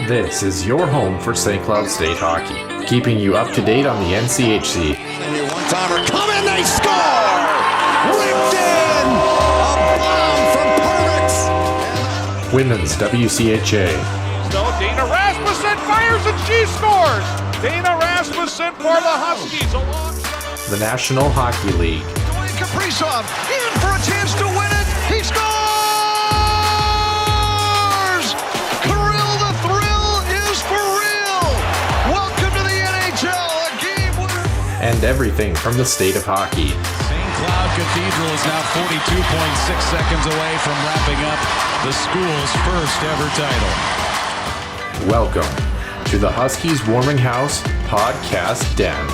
This is your home for St. Cloud State hockey, keeping you up to date on the NCHC. One-timer coming, they score! Ripped in! A bomb from Pervix! Women's WCHA. So Dana Rasmussen fires and she scores! Dana Rasmussen for the Huskies alongside The National Hockey League. Dwayne Kaprizov in for a chance to win it! He scores! Kirill, the thrill is for real! Welcome to the NHL, a game winner! And everything from the state of hockey. St. Cloud Cathedral is now 42.6 seconds away from wrapping up the school's first ever title. Welcome to the Huskies Warming House Podcast Den.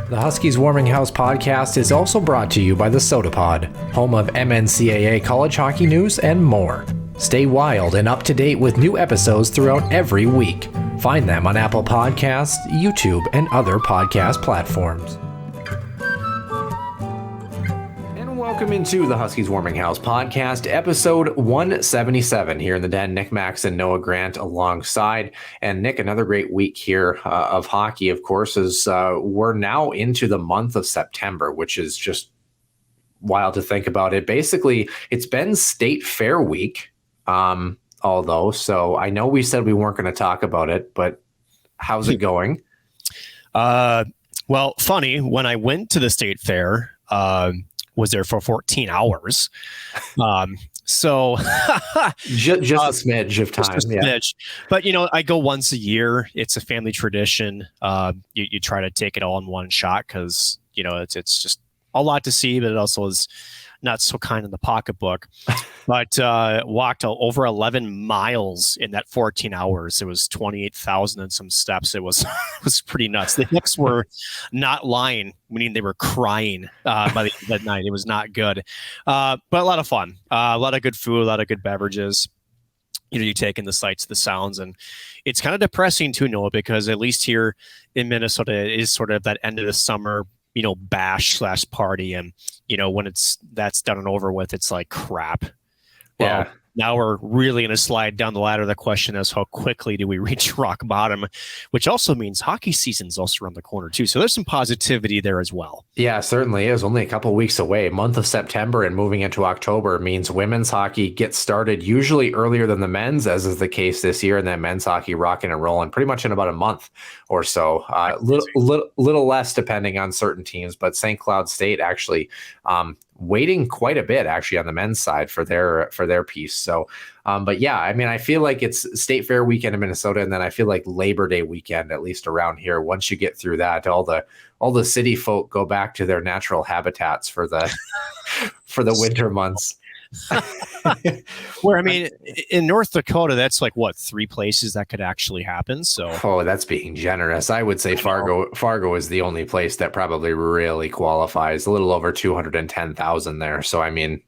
The Huskies Warming House podcast is also brought to you by the Soda Pod, home of MNCAA college hockey news and more. Stay wild and up to date with new episodes throughout every week. Find them on Apple Podcasts, YouTube, and other podcast platforms. And welcome into the Huskies Warming House podcast, episode 177 here in the den. Nick Max and Noah Grant alongside. And Nick, another great week here of hockey, of course, as we're now into the month of September, which is just wild to think about it. Basically, it's been State Fair week, although, so I know we said we weren't going to talk about it, but how's it going? Well, funny, when I went to the State Fair, was there for 14 hours. So just a smidge of time. Just a smidge. But, I go once a year. It's a family tradition. You try to take it all in one shot because, it's just a lot to see, but it also is not so kind in the pocketbook. But walked over 11 miles in that 14 hours. It was 28,000 and some steps. It was pretty nuts. The hips were not lying, meaning they were crying by the end of that night. It was not good, but a lot of fun. A lot of good food, a lot of good beverages. You take in the sights, the sounds, and it's kind of depressing too, Noah, because at least here in Minnesota, it is sort of that end of the summer bash / party. And, when that's done and over with, it's like crap. Well, Yeah. Now we're really going to slide down the ladder. The question is, how quickly do we reach rock bottom, which also means hockey season's also around the corner too. So there's some positivity there as well. Yeah, certainly is. Only a couple of weeks away. Month of September and moving into October means women's hockey gets started usually earlier than the men's, as is the case this year, and then men's hockey rocking and rolling pretty much in about a month or so. Little less depending on certain teams, but St. Cloud State actually waiting quite a bit actually on the men's side for their piece. So, but yeah, I mean, I feel like it's State Fair weekend in Minnesota, and then I feel like Labor Day weekend, at least around here. Once you get through that, all the city folk go back to their natural habitats for the winter months. Where, I mean, in North Dakota, that's like what, 3 places that could actually happen. So, that's being generous. I would say Fargo is the only place that probably really qualifies. A little over 210,000 there. So, I mean,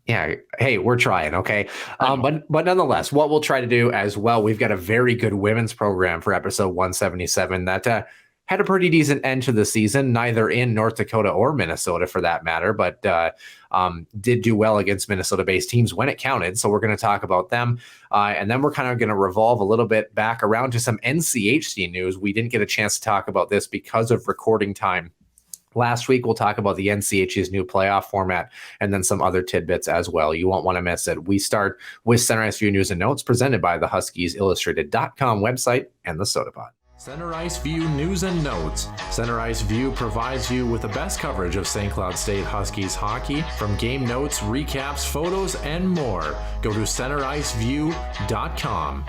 yeah, hey, we're trying. Okay. But nonetheless, what we'll try to do as well, we've got a very good women's program for episode 177 that, had a pretty decent end to the season, neither in North Dakota or Minnesota for that matter, but did do well against Minnesota-based teams when it counted. So we're going to talk about them. And then we're kind of going to revolve a little bit back around to some NCHC news. We didn't get a chance to talk about this because of recording time last week. We'll talk about the NCHC's new playoff format and then some other tidbits as well. You won't want to miss it. We start with Center Ice View News and Notes presented by the HuskiesIllustrated.com website and the Soda Pod. Center Ice View News and Notes. Center Ice View provides you with the best coverage of St. Cloud State Huskies hockey, from game notes, recaps, photos, and more. Go to centericeview.com.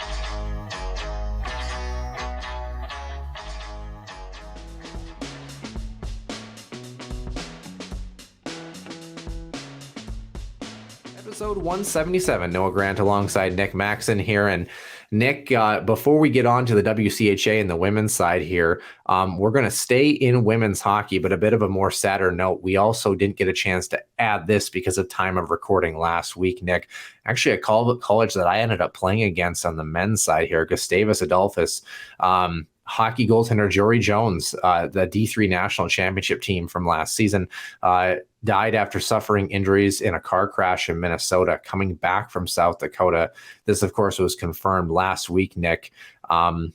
Episode 177, Noah Grant alongside Nick Maxon here, and Nick, before we get on to the WCHA and the women's side here, we're going to stay in women's hockey, but a bit of a more sadder note. We also didn't get a chance to add this because of time of recording last week, Nick. Actually, a college that I ended up playing against on the men's side here, Gustavus Adolphus, hockey goaltender Jory Jones, the D3 national championship team from last season, died after suffering injuries in a car crash in Minnesota, coming back from South Dakota. This, of course, was confirmed last week, Nick, and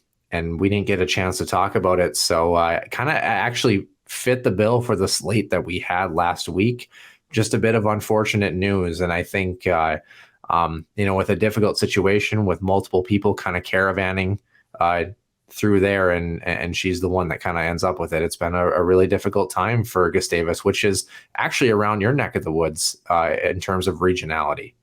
we didn't get a chance to talk about it. So kind of actually fit the bill for the slate that we had last week. Just a bit of unfortunate news. And I think, with a difficult situation with multiple people kind of caravanning through there, and she's the one that kind of ends up with it. It's been a really difficult time for Gustavus, which is actually around your neck of the woods in terms of regionality.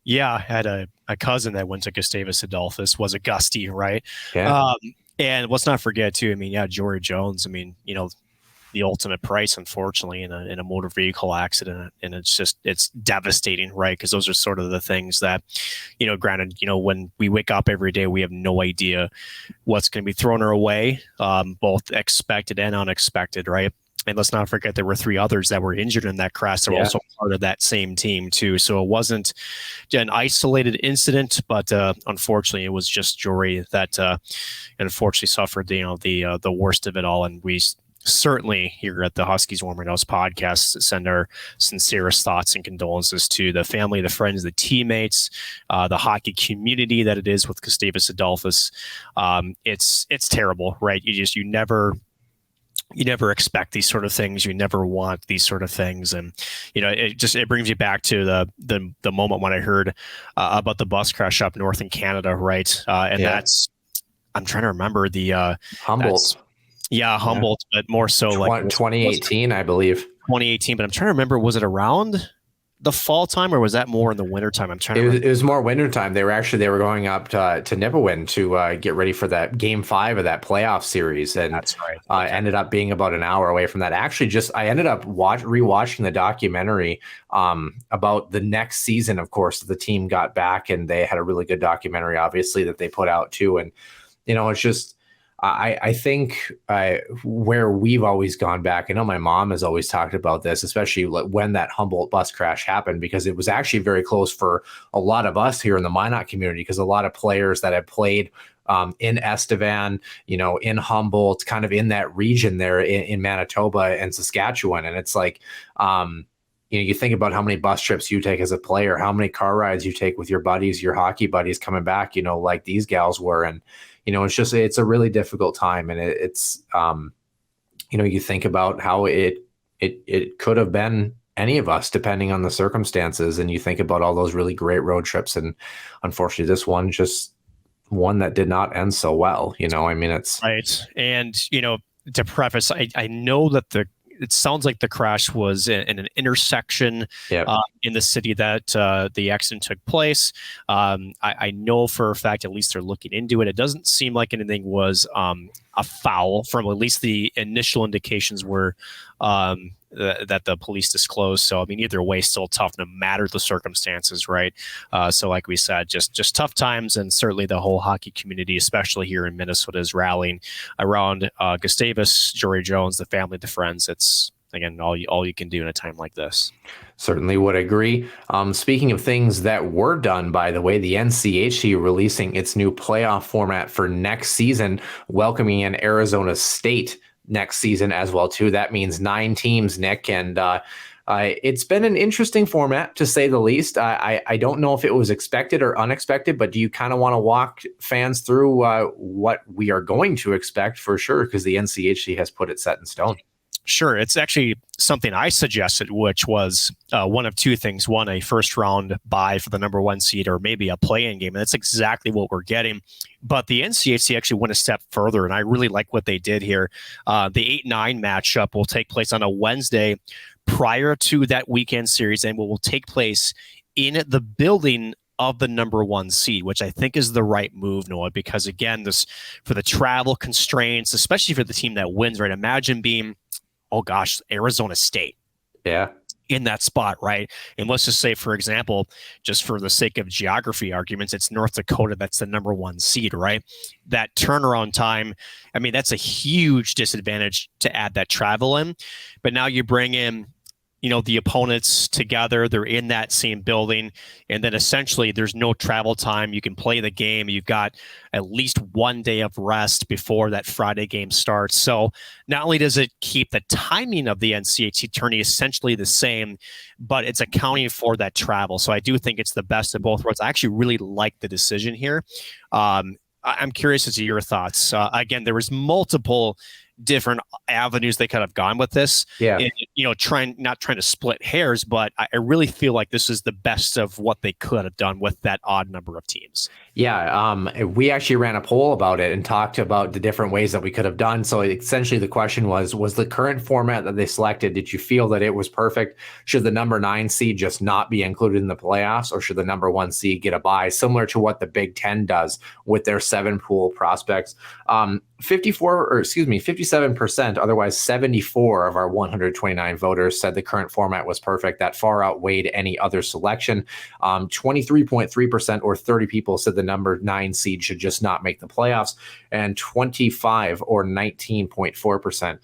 Yeah, I had a cousin that went to Gustavus Adolphus, was a Gusty, right? Yeah. And let's not forget too, Jory Jones, the ultimate price, unfortunately, in a motor vehicle accident. And it's devastating, right? Because those are sort of the things that, granted, when we wake up every day, we have no idea what's going to be thrown our way, both expected and unexpected, right? And let's not forget there were 3 others that were injured in that crash that were also part of that same team too. So it wasn't an isolated incident, but unfortunately, it was just Jory that unfortunately suffered the worst of it all. And we certainly here at the Huskies Warmer Nose podcast send our sincerest thoughts and condolences to the family, the friends, the teammates, the hockey community that it is with Gustavus Adolphus. It's terrible, right? You never expect these sort of things. You never want these sort of things. And, it brings you back to the moment when I heard about the bus crash up north in Canada. Right. That's, I'm trying to remember the Humboldt. Yeah, Humboldt, but more so like 2018, I believe. 2018, but I'm trying to remember, was it around the fall time or was that more in the winter time? I'm trying to remember. It was more winter time. They were going up to Nipawin to get ready for that game 5 of that playoff series. And that's right. Ended up being about an hour away from that. Actually, I ended up rewatching the documentary about the next season. Of course, the team got back and they had a really good documentary, obviously, that they put out too. And, it's just, I think where we've always gone back, I know my mom has always talked about this, especially when that Humboldt bus crash happened, because it was actually very close for a lot of us here in the Minot community, because a lot of players that had played in Estevan, in Humboldt, kind of in that region there in Manitoba and Saskatchewan. And it's like, you think about how many bus trips you take as a player, how many car rides you take with your buddies, your hockey buddies coming back, like these gals were. And, it's a really difficult time. And it's, you think about how it could have been any of us, depending on the circumstances. And you think about all those really great road trips. And unfortunately, this one, just one that did not end so well, it's right. And, to preface, I know that it sounds like the crash was in an intersection in the city that the accident took place. I know for a fact, at least they're looking into it. It doesn't seem like anything was a foul, from at least the initial indications were that the police disclosed. So, either way, still tough no matter the circumstances, right? So like we said, just tough times, and certainly the whole hockey community, especially here in Minnesota, is rallying around Gustavus, Jory Jones, the family, the friends. It's, again, all you can do in a time like this. Certainly would agree. Speaking of things that were done, by the way, the NCHC releasing its new playoff format for next season, welcoming in Arizona State next season as well too. That means 9 teams, Nick, and it's been an interesting format, to say the least. I don't know if it was expected or unexpected, but do you kind of want to walk fans through what we are going to expect for sure, because the NCHC has put it set in stone? Sure. It's actually something I suggested, which was one of 2 things. One, a first round bye for the number 1 seed, or maybe a play-in game. And that's exactly what we're getting. But the NCHC actually went a step further, and I really like what they did here. The 8-9 matchup will take place on a Wednesday prior to that weekend series, and will take place in the building of the number 1 seed, which I think is the right move, Noah, because again, this, for the travel constraints, especially for the team that wins, right? Imagine being, oh gosh, Arizona State. Yeah. in that spot, right? And let's just say, for example, just for the sake of geography arguments, it's North Dakota that's the number 1 seed, right? That turnaround time, I mean, that's a huge disadvantage to add that travel in. But now you bring in, the opponents together, they're in that same building, and then essentially there's no travel time. You can play the game. You've got at least 1 day of rest before that Friday game starts. So not only does it keep the timing of the NCHC tourney essentially the same, but it's accounting for that travel. So I do think it's the best of both worlds. I actually really like the decision here. I'm curious as to your thoughts. Again, there was multiple different avenues they could have gone with this. Yeah. And, not trying to split hairs, but I really feel like this is the best of what they could have done with that odd number of teams. Yeah, we actually ran a poll about it and talked about the different ways that we could have done. So essentially the question was the current format that they selected, did you feel that it was perfect? Should the number 9 seed just not be included in the playoffs, or should the number 1 seed get a bye, similar to what the Big Ten does with their 7 pool prospects? 57%, otherwise 74 of our 129 voters said the current format was perfect. That far outweighed any other selection. 23.3% or 30 people said the number 9 seed should just not make the playoffs, and 25 or 19.4%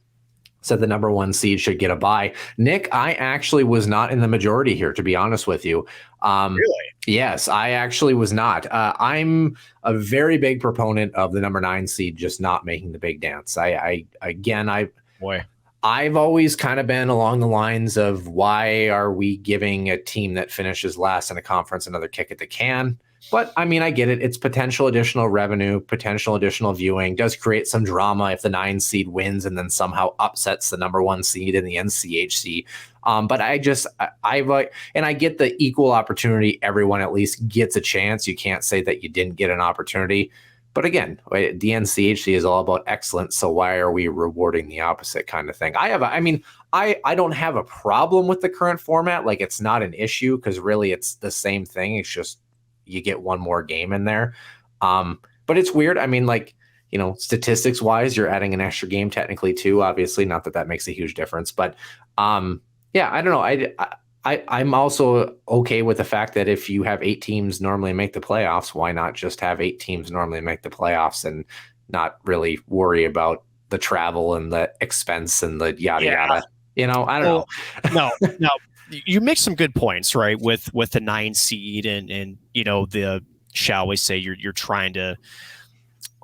said the number 1 seed should get a bye. Nick, I actually was not in the majority here, to be honest with you. Really? Yes, I actually was not. I'm a very big proponent of the number 9 seed just not making the big dance. I've always kind of been along the lines of, why are we giving a team that finishes last in a conference another kick at the can? But I mean, I get it. It's potential additional revenue, potential additional viewing, does create some drama if the 9 seed wins and then somehow upsets the number 1 seed in the NCHC. But I get the equal opportunity. Everyone at least gets a chance. You can't say that you didn't get an opportunity. But again, the NCHC is all about excellence. So why are we rewarding the opposite kind of thing? I don't have a problem with the current format. Like, it's not an issue, because really it's the same thing. It's just you get one more game in there. But it's weird. I mean, statistics wise, you're adding an extra game technically too, obviously, not that makes a huge difference, but yeah, I don't know. I'm also okay with the fact that if you have 8 teams normally make the playoffs, why not just have 8 teams normally make the playoffs and not really worry about the travel and the expense and the yada yada. I don't know. No. You make some good points, right? With the 9 seed and the, shall we say, you're trying to,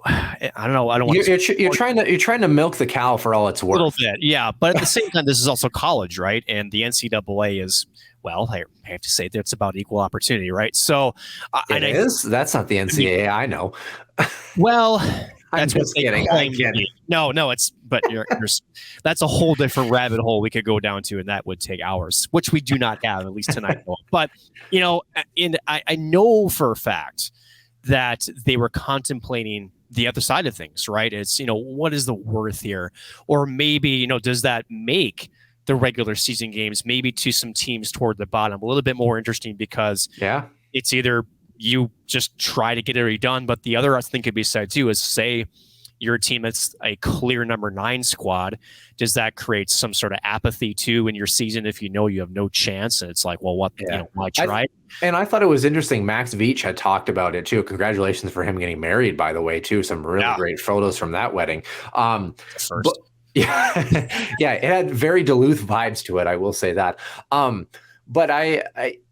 I don't know. I don't want you're trying to milk the cow for all it's worth. A little bit, yeah. But at the same time, this is also college, right? And the NCAA is, well, I have to say that it's about equal opportunity, right? So it is. That's not the NCAA. I know. Well, that's what they claim to be. No, that's a whole different rabbit hole we could go down to, and that would take hours, which we do not have, at least tonight. But I know for a fact that they were contemplating the other side of things, right? It's, what is the worth here? Or maybe, does that make the regular season games maybe to some teams toward the bottom a little bit more interesting, because it's either you just try to get it done, but the other thing could be said too is, say you're a team that's a clear number 9 squad. Does that create some sort of apathy too in your season if you have no chance? And it's like, well, why try? And I thought it was interesting. Max Veach had talked about it too. Congratulations for him getting married, by the way, too. Some really great photos from that wedding. First. It had very Duluth vibes to it. I will say that. But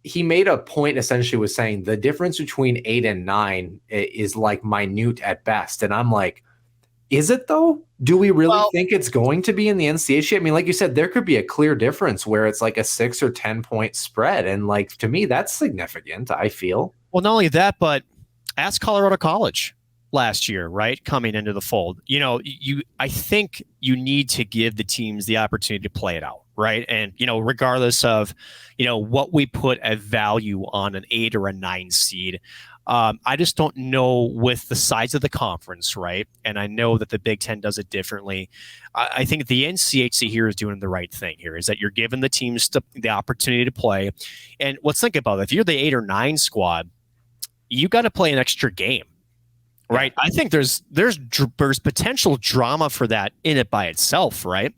he made a point, essentially was saying the difference between 8 and 9 is like minute at best. And I'm like, is it though? Do we really think it's going to be in the NCAA? I mean, like you said, there could be a clear difference where it's like a 6 or 10 point spread. And like, to me, that's significant, I feel. Well, not only that, but ask Colorado College last year, right? Coming into the fold, I think you need to give the teams the opportunity to play it out, right? And, regardless of, what we put a value on an 8 or a 9 seed, I just don't know with the size of the conference, right? And I know that the Big Ten does it differently. I think the NCHC here is doing the right thing here, is that you're giving the teams the opportunity to play. And let's think about it. If you're the 8 or 9 squad, you got to play an extra game, right? I think there's potential drama for that in it by itself, right?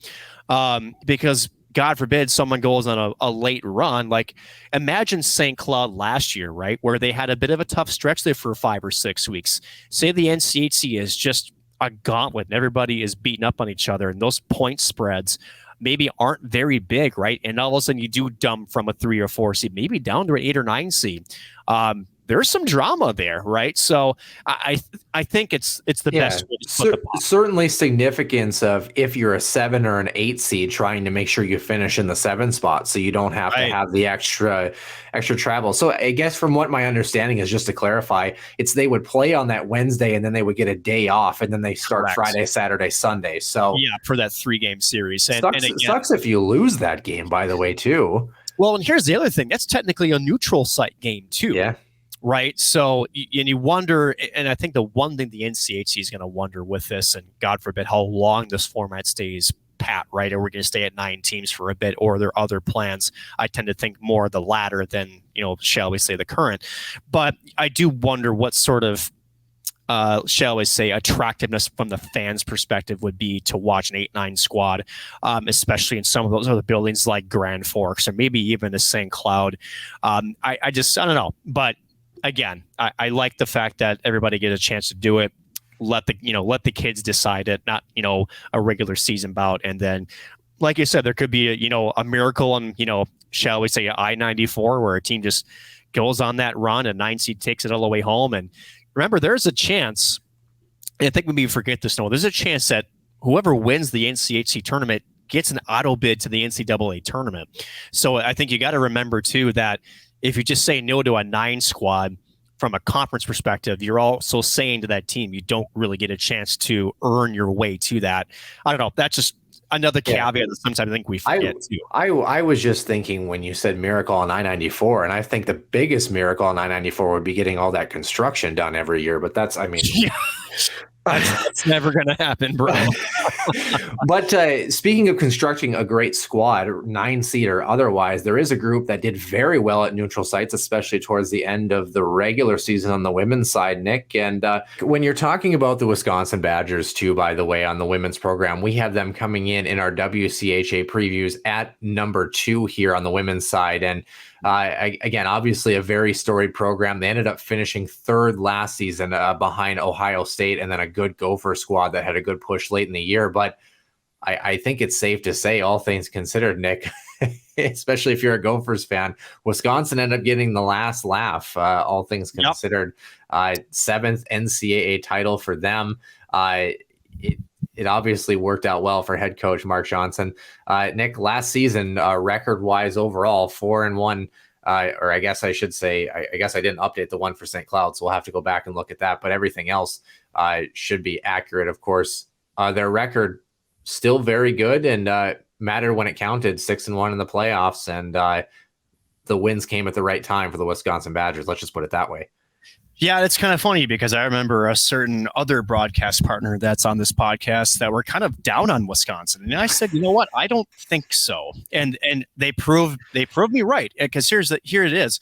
Because God forbid someone goes on a late run. Like imagine St. Cloud last year, right? Where they had a bit of a tough stretch there for 5 or 6 weeks. Say the NCHC is just a gauntlet and everybody is beating up on each other and those point spreads maybe aren't very big, right? And all of a sudden you do dump from a 3 or 4 seed, maybe down to an 8 or 9 seed. There's some drama there, right? So I think it's the best way to put the pot. Certainly significance of if you're a 7 or an 8 seed, trying to make sure you finish in the 7 spot, so you don't have to have the extra travel. So I guess from what my understanding is, just to clarify, it's they would play on that Wednesday and then they would get a day off, and then they start Friday, Saturday, Sunday. So yeah, for that 3-game series. And again, sucks if you lose that game, by the way, too. Well, and here's the other thing: that's technically a neutral site game too. Yeah. Right. So, and you wonder, and I think the one thing the NCHC is going to wonder with this, and God forbid how long this format stays pat, right? Are we going to stay at 9 teams for a bit, or are there other plans? I tend to think more the latter than, shall we say, the current. But I do wonder what sort of, shall we say, attractiveness from the fans' perspective would be to watch an 8-9 squad, especially in some of those other buildings like Grand Forks or maybe even the St. Cloud. I don't know. But again, I like the fact that everybody gets a chance to do it. Let the kids decide it, not a regular season bout. And then, like you said, there could be a miracle on shall we say I-94 where a team just goes on that run, a 9 seed takes it all the way home. And remember, there's a chance. And I think we forget this. No, there's a chance that whoever wins the NCHC tournament gets an auto bid to the NCAA tournament. So I think you got to remember too that if you just say no to a 9 squad from a conference perspective, you're also saying to that team, you don't really get a chance to earn your way to that. I don't know. That's just another caveat that sometimes I think we forget too. I was just thinking when you said miracle on I-94, and I think the biggest miracle on I-94 would be getting all that construction done every year. But that's never going to happen, bro. But speaking of constructing a great squad, 9 seed or otherwise, there is a group that did very well at neutral sites, especially towards the end of the regular season on the women's side, Nick. And when you're talking about the Wisconsin Badgers, too, by the way, on the women's program, we have them coming in our WCHA previews at number 2 here on the women's side. And again, obviously a very storied program. They ended up finishing 3rd last season behind Ohio State, and then a good Gopher squad that had a good push late in the year. But I think it's safe to say, all things considered, Nick, especially if you're a Gophers fan, Wisconsin ended up getting the last laugh, all things considered. 7th NCAA title for them. It obviously worked out well for head coach Mark Johnson. Nick, last season, record-wise overall, 4-1, or I guess I should say, I guess I didn't update the one for St. Cloud, so we'll have to go back and look at that. But everything else should be accurate, of course. Their record still very good and mattered when it counted, 6-1 in the playoffs, and the wins came at the right time for the Wisconsin Badgers. Let's just put it that way. Yeah, it's kind of funny because I remember a certain other broadcast partner that's on this podcast that were kind of down on Wisconsin. And I said, you know what? I don't think so. And they proved me right, because here it is.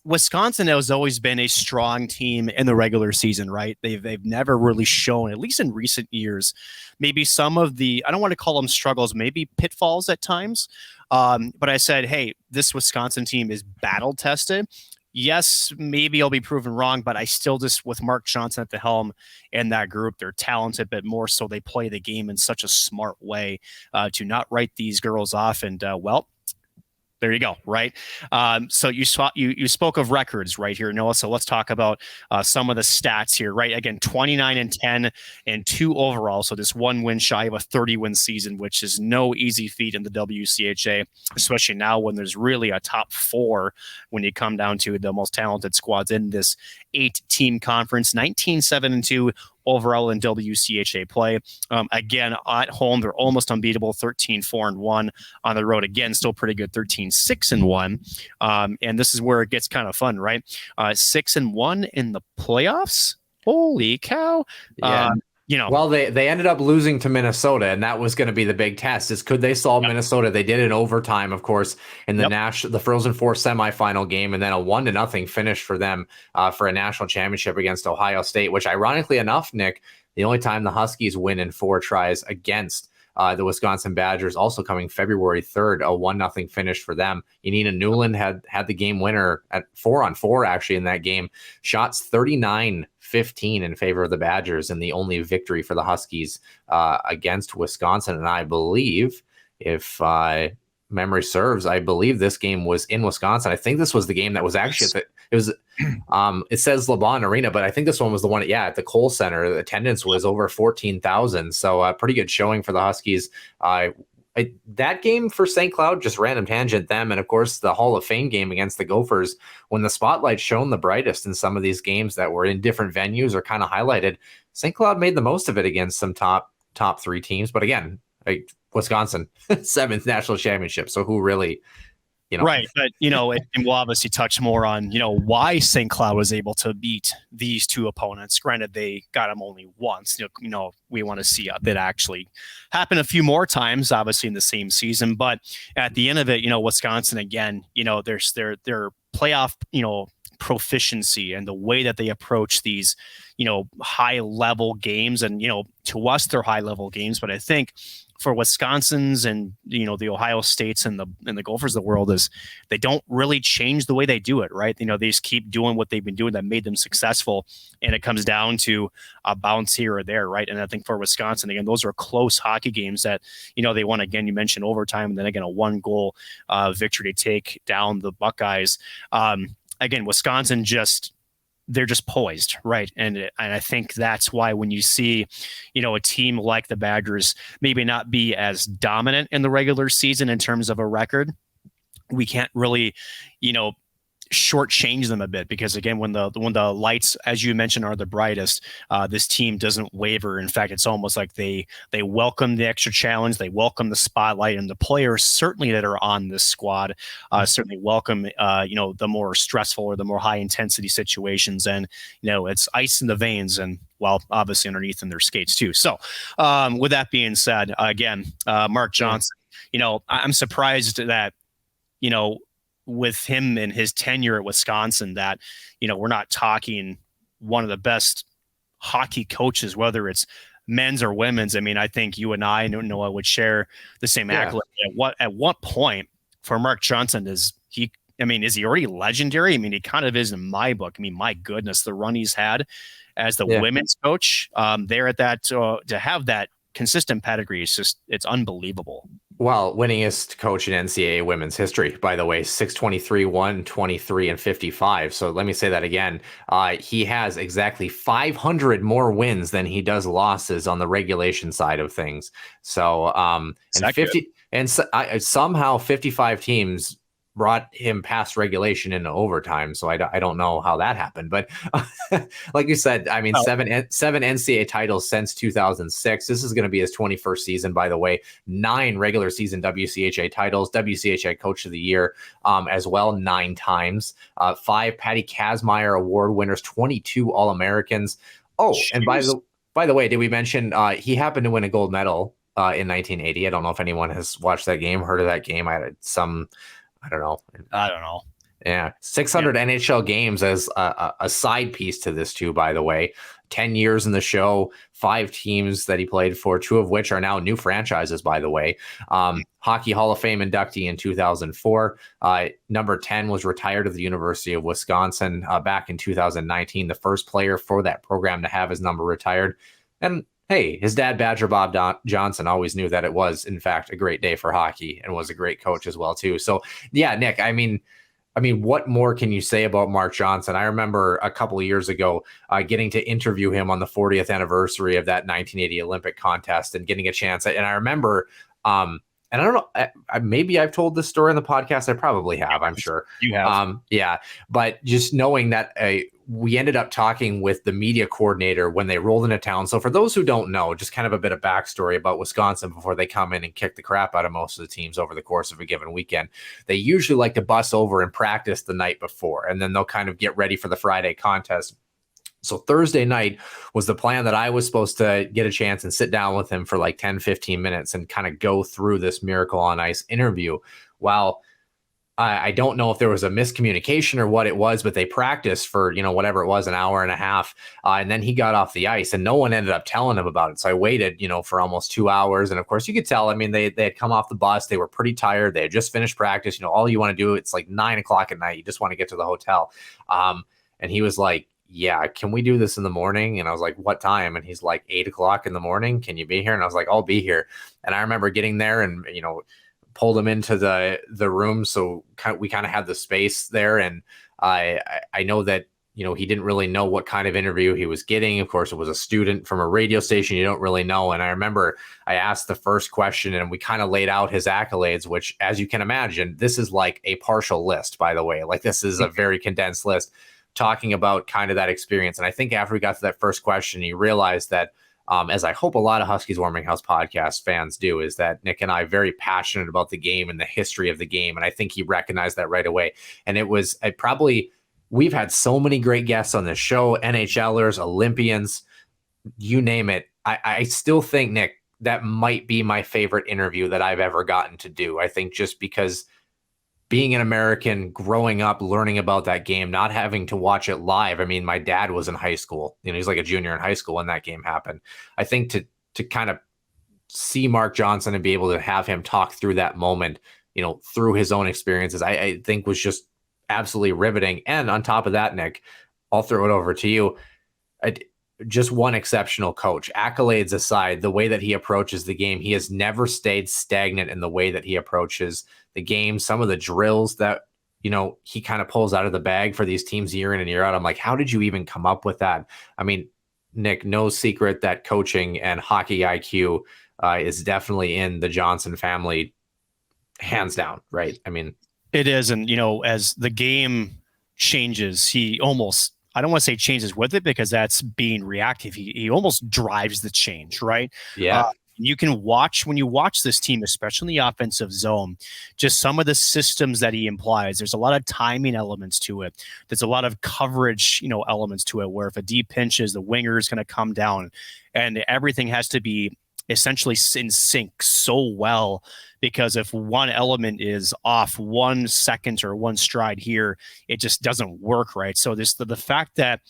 Wisconsin has always been a strong team in the regular season, right? They've never really shown, at least in recent years, maybe some of the, I don't want to call them struggles, maybe pitfalls at times. But I said, hey, this Wisconsin team is battle tested. Yes, maybe I'll be proven wrong, but I still just, with Mark Johnson at the helm and that group, they're talented, but more so they play the game in such a smart way to not write these girls off. And there you go, right? So you spoke of records right here, Noah. So let's talk about some of the stats here, right? Again, 29-10 and 2 overall. So this 1 win shy of a 30-win season, which is no easy feat in the WCHA, especially now when there's really a top 4 when you come down to the most talented squads in this 8-team conference. 19-7-2 overall in WCHA play. Again, at home, they're almost unbeatable, 13-4-1. On the road, again, still pretty good, 13-6-1. And this is where it gets kind of fun, right? 6-1 in the playoffs. Holy cow. Yeah. Well, they ended up losing to Minnesota, and that was going to be the big test, is could they solve Minnesota? They did in overtime, of course, in the Frozen Four semifinal game, and then a 1-0 finish for them for a national championship against Ohio State, which ironically enough, Nick, the only time the Huskies win in 4 tries against the Wisconsin Badgers, also coming February 3rd, a 1-0 finish for them. Yanina Newland had the game winner at 4-on-4 actually in that game. Shots 39-15 in favor of the Badgers, and the only victory for the Huskies against Wisconsin. And I believe, if memory serves, I believe this game was in Wisconsin. I think this was the game that was actually it says LeBron Arena, but I think this one was the one at the Kohl Center. The attendance was over 14,000, so a pretty good showing for the Huskies. That game for St. Cloud, just random tangent, them, and of course the Hall of Fame game against the Gophers, when the spotlight shone the brightest in some of these games that were in different venues or kind of highlighted, St. Cloud made the most of it against some top 3 teams. But again, Wisconsin, 7th national championship. So who really, right. But, and we'll obviously touch more on, why St. Cloud was able to beat these two opponents. Granted, they got them only once. We want to see that actually happen a few more times, obviously in the same season. But at the end of it, Wisconsin, again, there's their playoff, proficiency and the way that they approach these, high level games. And, to us, they're high level games. But I think for Wisconsin's and the Ohio States and the Gophers of the world is they don't really change the way they do it, right? They just keep doing what they've been doing that made them successful, and it comes down to a bounce here or there, right? And I think for Wisconsin, again, those are close hockey games that they won. Again, you mentioned overtime, and then again a 1-goal victory to take down the Buckeyes. Again, Wisconsin they're just poised, right? And I think that's why when you see, a team like the Badgers maybe not be as dominant in the regular season in terms of a record, we can't really, shortchange them a bit, because again, when the lights, as you mentioned, are the brightest, this team doesn't waver. In fact, it's almost like they welcome the extra challenge, they welcome the spotlight, and the players certainly that are on this squad certainly welcome the more stressful or the more high intensity situations, and it's ice in the veins, and obviously underneath in their skates too. So with that being said, again, Mark Johnson, I'm surprised that with him and his tenure at Wisconsin, that, we're not talking one of the best hockey coaches, whether it's men's or women's. I mean, I think you and I, Noah, would share the same accolade. At what point for Mark Johnson is he already legendary? I mean, he kind of is in my book. I mean, my goodness, the run he's had as the women's coach there at that, to have that consistent pedigree is it's unbelievable. Well, winningest coach in NCAA women's history, by the way, 623, 123, and 55. So let me say that again. He has exactly 500 more wins than he does losses on the regulation side of things. So, somehow 55 teams brought him past regulation into overtime. So I don't know how that happened, but like you said, I mean, seven NCAA titles since 2006. This is going to be his 21st season, by the way. 9 regular season WCHA titles, WCHA Coach of the Year as well, 9 times. 5 Patty Kazmaier Award winners, 22 All-Americans. Oh, jeez. And by the way, did we mention he happened to win a gold medal in 1980? I don't know if anyone has watched that game, heard of that game. I don't know. Yeah. 600 NHL games as a side piece to this too, by the way. 10 years in the show, 5 teams that he played for, 2 of which are now new franchises, by the way. Hockey Hall of Fame inductee in 2004. Number 10 was retired at the University of Wisconsin back in 2019, the first player for that program to have his number retired. And hey, his dad, Badger Bob Johnson, always knew that it was, in fact, a great day for hockey and was a great coach as well, too. So, yeah, Nick, I mean, what more can you say about Mark Johnson? I remember a couple of years ago getting to interview him on the 40th anniversary of that 1980 Olympic contest and getting a chance. And I remember, and I don't know, maybe I've told this story in the podcast. I probably have, I'm sure. You have. Yeah, but just knowing that we ended up talking with the media coordinator when they rolled into town. So for those who don't know, just kind of a bit of backstory about Wisconsin before they come in and kick the crap out of most of the teams over the course of a given weekend. They usually like to bus over and practice the night before, and then they'll kind of get ready for the Friday contest. So Thursday night was the plan that I was supposed to get a chance and sit down with him for like 10, 15 minutes and kind of go through this Miracle on Ice interview. Well, I don't know if there was a miscommunication or what it was, but they practiced for, whatever it was, an hour and a half. And then he got off the ice and no one ended up telling him about it. So I waited, for almost 2 hours. And of course you could tell, I mean, they had come off the bus. They were pretty tired. They had just finished practice. All you want to do, it's like 9 o'clock at night. You just want to get to the hotel. And he was like, yeah, can we do this in the morning? And I was like, what time? And he's like, 8 o'clock in the morning. Can you be here? And I was like, I'll be here. And I remember getting there and, pulled him into the room. So we kind of had the space there. And I know that, he didn't really know what kind of interview he was getting. Of course, it was a student from a radio station. You don't really know. And I remember I asked the first question and we kind of laid out his accolades, which, as you can imagine, this is like a partial list, by the way. Like, this is a very condensed list talking about kind of that experience. And I think after we got to that first question, he realized that, as I hope a lot of Huskies Warming House podcast fans do, is that Nick and I are very passionate about the game and the history of the game. And I think he recognized that right away. And we've had so many great guests on this show, NHLers, Olympians, you name it. I still think, Nick, that might be my favorite interview that I've ever gotten to do. I think just because being an American, growing up, learning about that game, not having to watch it live. I mean, my dad was in high school. He's like a junior in high school when that game happened. I think to kind of see Mark Johnson and be able to have him talk through that moment, through his own experiences, I think was just absolutely riveting. And on top of that, Nick, I'll throw it over to you. Just one exceptional coach. Accolades aside, the way that he approaches the game, he has never stayed stagnant in the way that he approaches the game. Some of the drills that, he kind of pulls out of the bag for these teams year in and year out. I'm like, how did you even come up with that? I mean, Nick, no secret that coaching and hockey IQ is definitely in the Johnson family, hands down, right? I mean, it is. And, as the game changes, he almost, I don't want to say changes with it because that's being reactive. He almost drives the change, right? Yeah. You can watch when you watch this team, especially in the offensive zone, just some of the systems that he implies. There's a lot of timing elements to it. There's a lot of coverage, elements to it, where if a D pinches, the winger is going to come down and everything has to be essentially in sync so well, because if one element is off 1 second or one stride here, it just doesn't work right. So the fact that,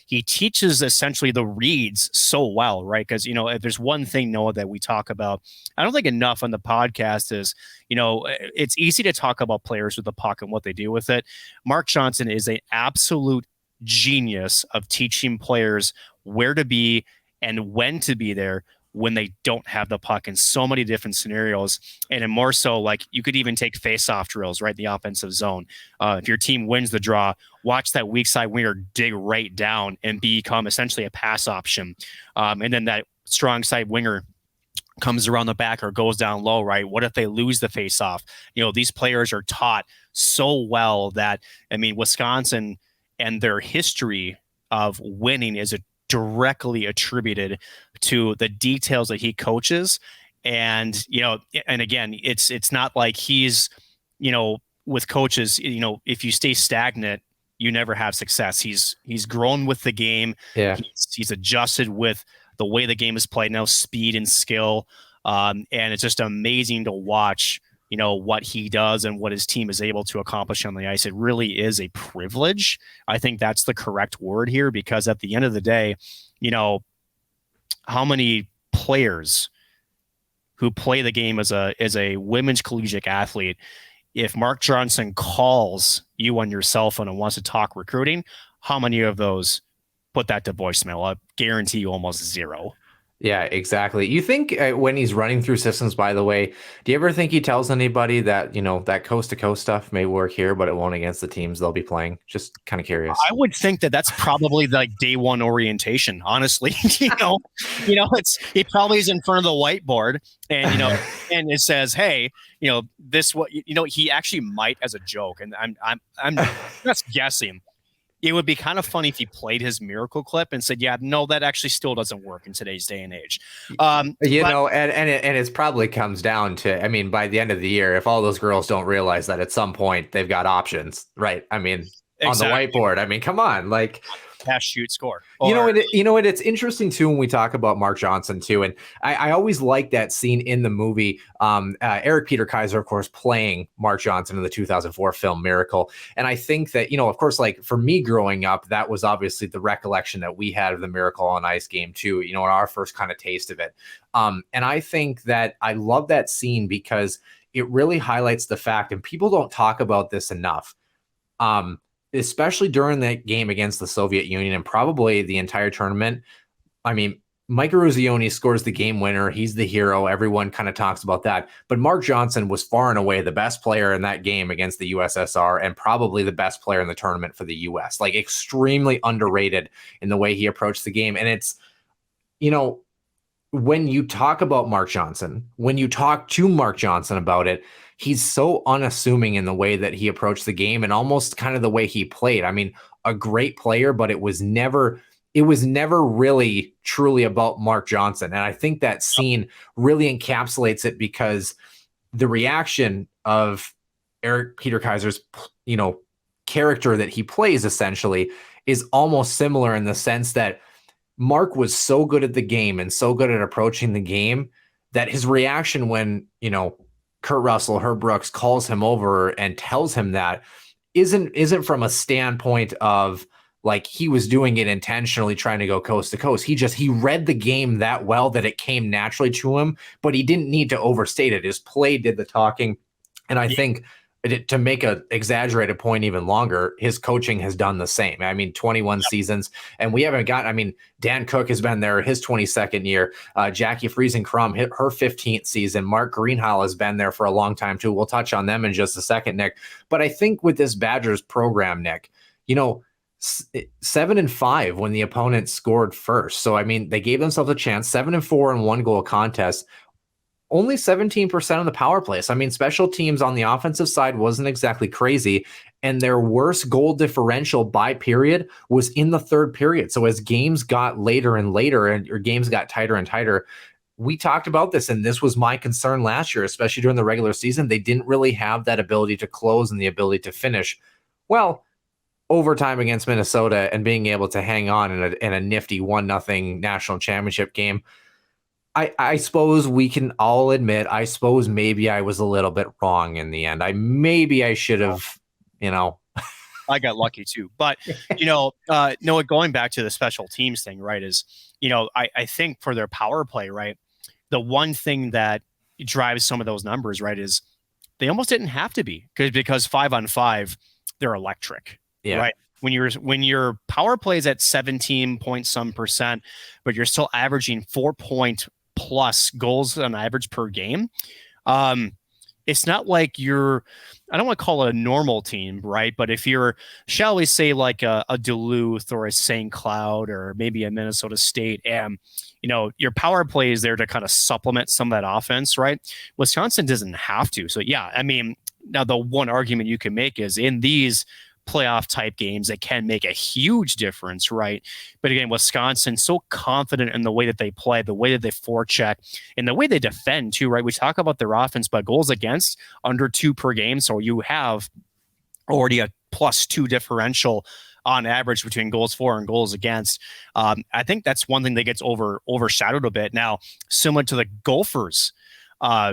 he teaches essentially the reads so well, right? Because, if there's one thing, Noah, that we talk about, I don't think enough on the podcast is, it's easy to talk about players with the puck and what they do with it. Mark Johnson is an absolute genius of teaching players where to be and when to be there when they don't have the puck in so many different scenarios. And more so, like, you could even take face-off drills, right? The offensive zone. If your team wins the draw, watch that weak side winger dig right down and become essentially a pass option. And then that strong side winger comes around the back or goes down low, right? What if they lose the face-off? These players are taught so well that, I mean, Wisconsin and their history of winning is directly attributed to the details that he coaches. And, and again, it's not like he's, with coaches, if you stay stagnant, you never have success. He's grown with the game. Yeah. He's adjusted with the way the game is played now, speed and skill. And it's just amazing to watch, what he does and what his team is able to accomplish on the ice. It really is a privilege. I think that's the correct word here, because at the end of the day, how many players who play the game as a women's collegiate athlete, if Mark Johnson calls you on your cell phone and wants to talk recruiting, how many of those put that to voicemail? I guarantee you almost zero. Yeah, exactly. You think when he's running through systems, by the way, do you ever think he tells anybody that, that coast to coast stuff may work here, but it won't against the teams they'll be playing? Just kind of curious. I would think that that's probably like day one orientation, honestly. He probably is in front of the whiteboard and, and it says, hey, this, what, he actually might, as a joke. And I'm just guessing. It would be kind of funny if he played his miracle clip and said, yeah, no, that actually still doesn't work in today's day and age. And it probably comes down to, I mean, by the end of the year, if all those girls don't realize that at some point they've got options, right? I mean, exactly. On the whiteboard, I mean, come on, like, pass, shoot, score. It's interesting too when we talk about Mark Johnson too, and I always like that scene in the movie. Eric Peter Kaiser, of course, playing Mark Johnson in the 2004 film Miracle, and I think that of course, like for me growing up, that was obviously the recollection that we had of the Miracle on Ice game too. Our first kind of taste of it, and I think that I love that scene because it really highlights the fact, and people don't talk about this enough. Especially during that game against the Soviet Union and probably the entire tournament. I mean, Mike Eruzione scores the game winner. He's the hero. Everyone kind of talks about that. But Mark Johnson was far and away the best player in that game against the USSR and probably the best player in the tournament for the US. Like extremely underrated in the way he approached the game. And it's, when you talk about Mark Johnson, when you talk to Mark Johnson about it, he's so unassuming in the way that he approached the game and almost kind of the way he played. I mean, a great player, but it was never really truly about Mark Johnson. And I think that scene really encapsulates it because the reaction of Eric Peter Kaiser's, character that he plays essentially is almost similar in the sense that Mark was so good at the game and so good at approaching the game that his reaction when, Kurt Russell, Herb Brooks calls him over and tells him that isn't from a standpoint of like he was doing it intentionally trying to go coast to coast. He read the game that well that it came naturally to him, but he didn't need to overstate it. His play did the talking. And I think to make an exaggerated point even longer, his coaching has done the same. I mean, 21 seasons, and we haven't got, Dan Cook has been there his 22nd year. Jackie Friesen-Crum hit her 15th season. Mark Greenhall has been there for a long time too. We'll touch on them in just a second, Nick. But I think with this Badgers program, Nick, 7-5 when the opponent scored first. So, they gave themselves a chance, 7-4 in 1-goal contest. Only 17% of the power plays. Special teams on the offensive side wasn't exactly crazy, and their worst goal differential by period was in the third period. So as games got later and later, and your games got tighter and tighter, we talked about this, and this was my concern last year, especially during the regular season. They didn't really have that ability to close and the ability to finish. Well, overtime against Minnesota and being able to hang on in a nifty 1-0 national championship game. I suppose we can all admit, maybe I was a little bit wrong in the end. I should have, I got lucky too. But, Noah, going back to the special teams thing, right, is, I think for their power play, right, the one thing that drives some of those numbers, right, is they almost didn't have to be because 5-on-5, they're electric, right? When your power play is at 17 point some %, but you're still averaging 4-point+ goals on average per game. It's not like I don't want to call it a normal team, right? But if you're, shall we say, like a Duluth or a St. Cloud or maybe a Minnesota State, and your power play is there to kind of supplement some of that offense, right? Wisconsin doesn't have to. So yeah, now the one argument you can make is in these playoff type games that can make a huge difference, right? But again, Wisconsin so confident in the way that they play, the way that they forecheck, and the way they defend too, right? We talk about their offense, but goals against under 2 per game, so you have already a +2 differential on average between goals for and goals against. I think that's one thing that gets overshadowed a bit now, similar to the Gophers.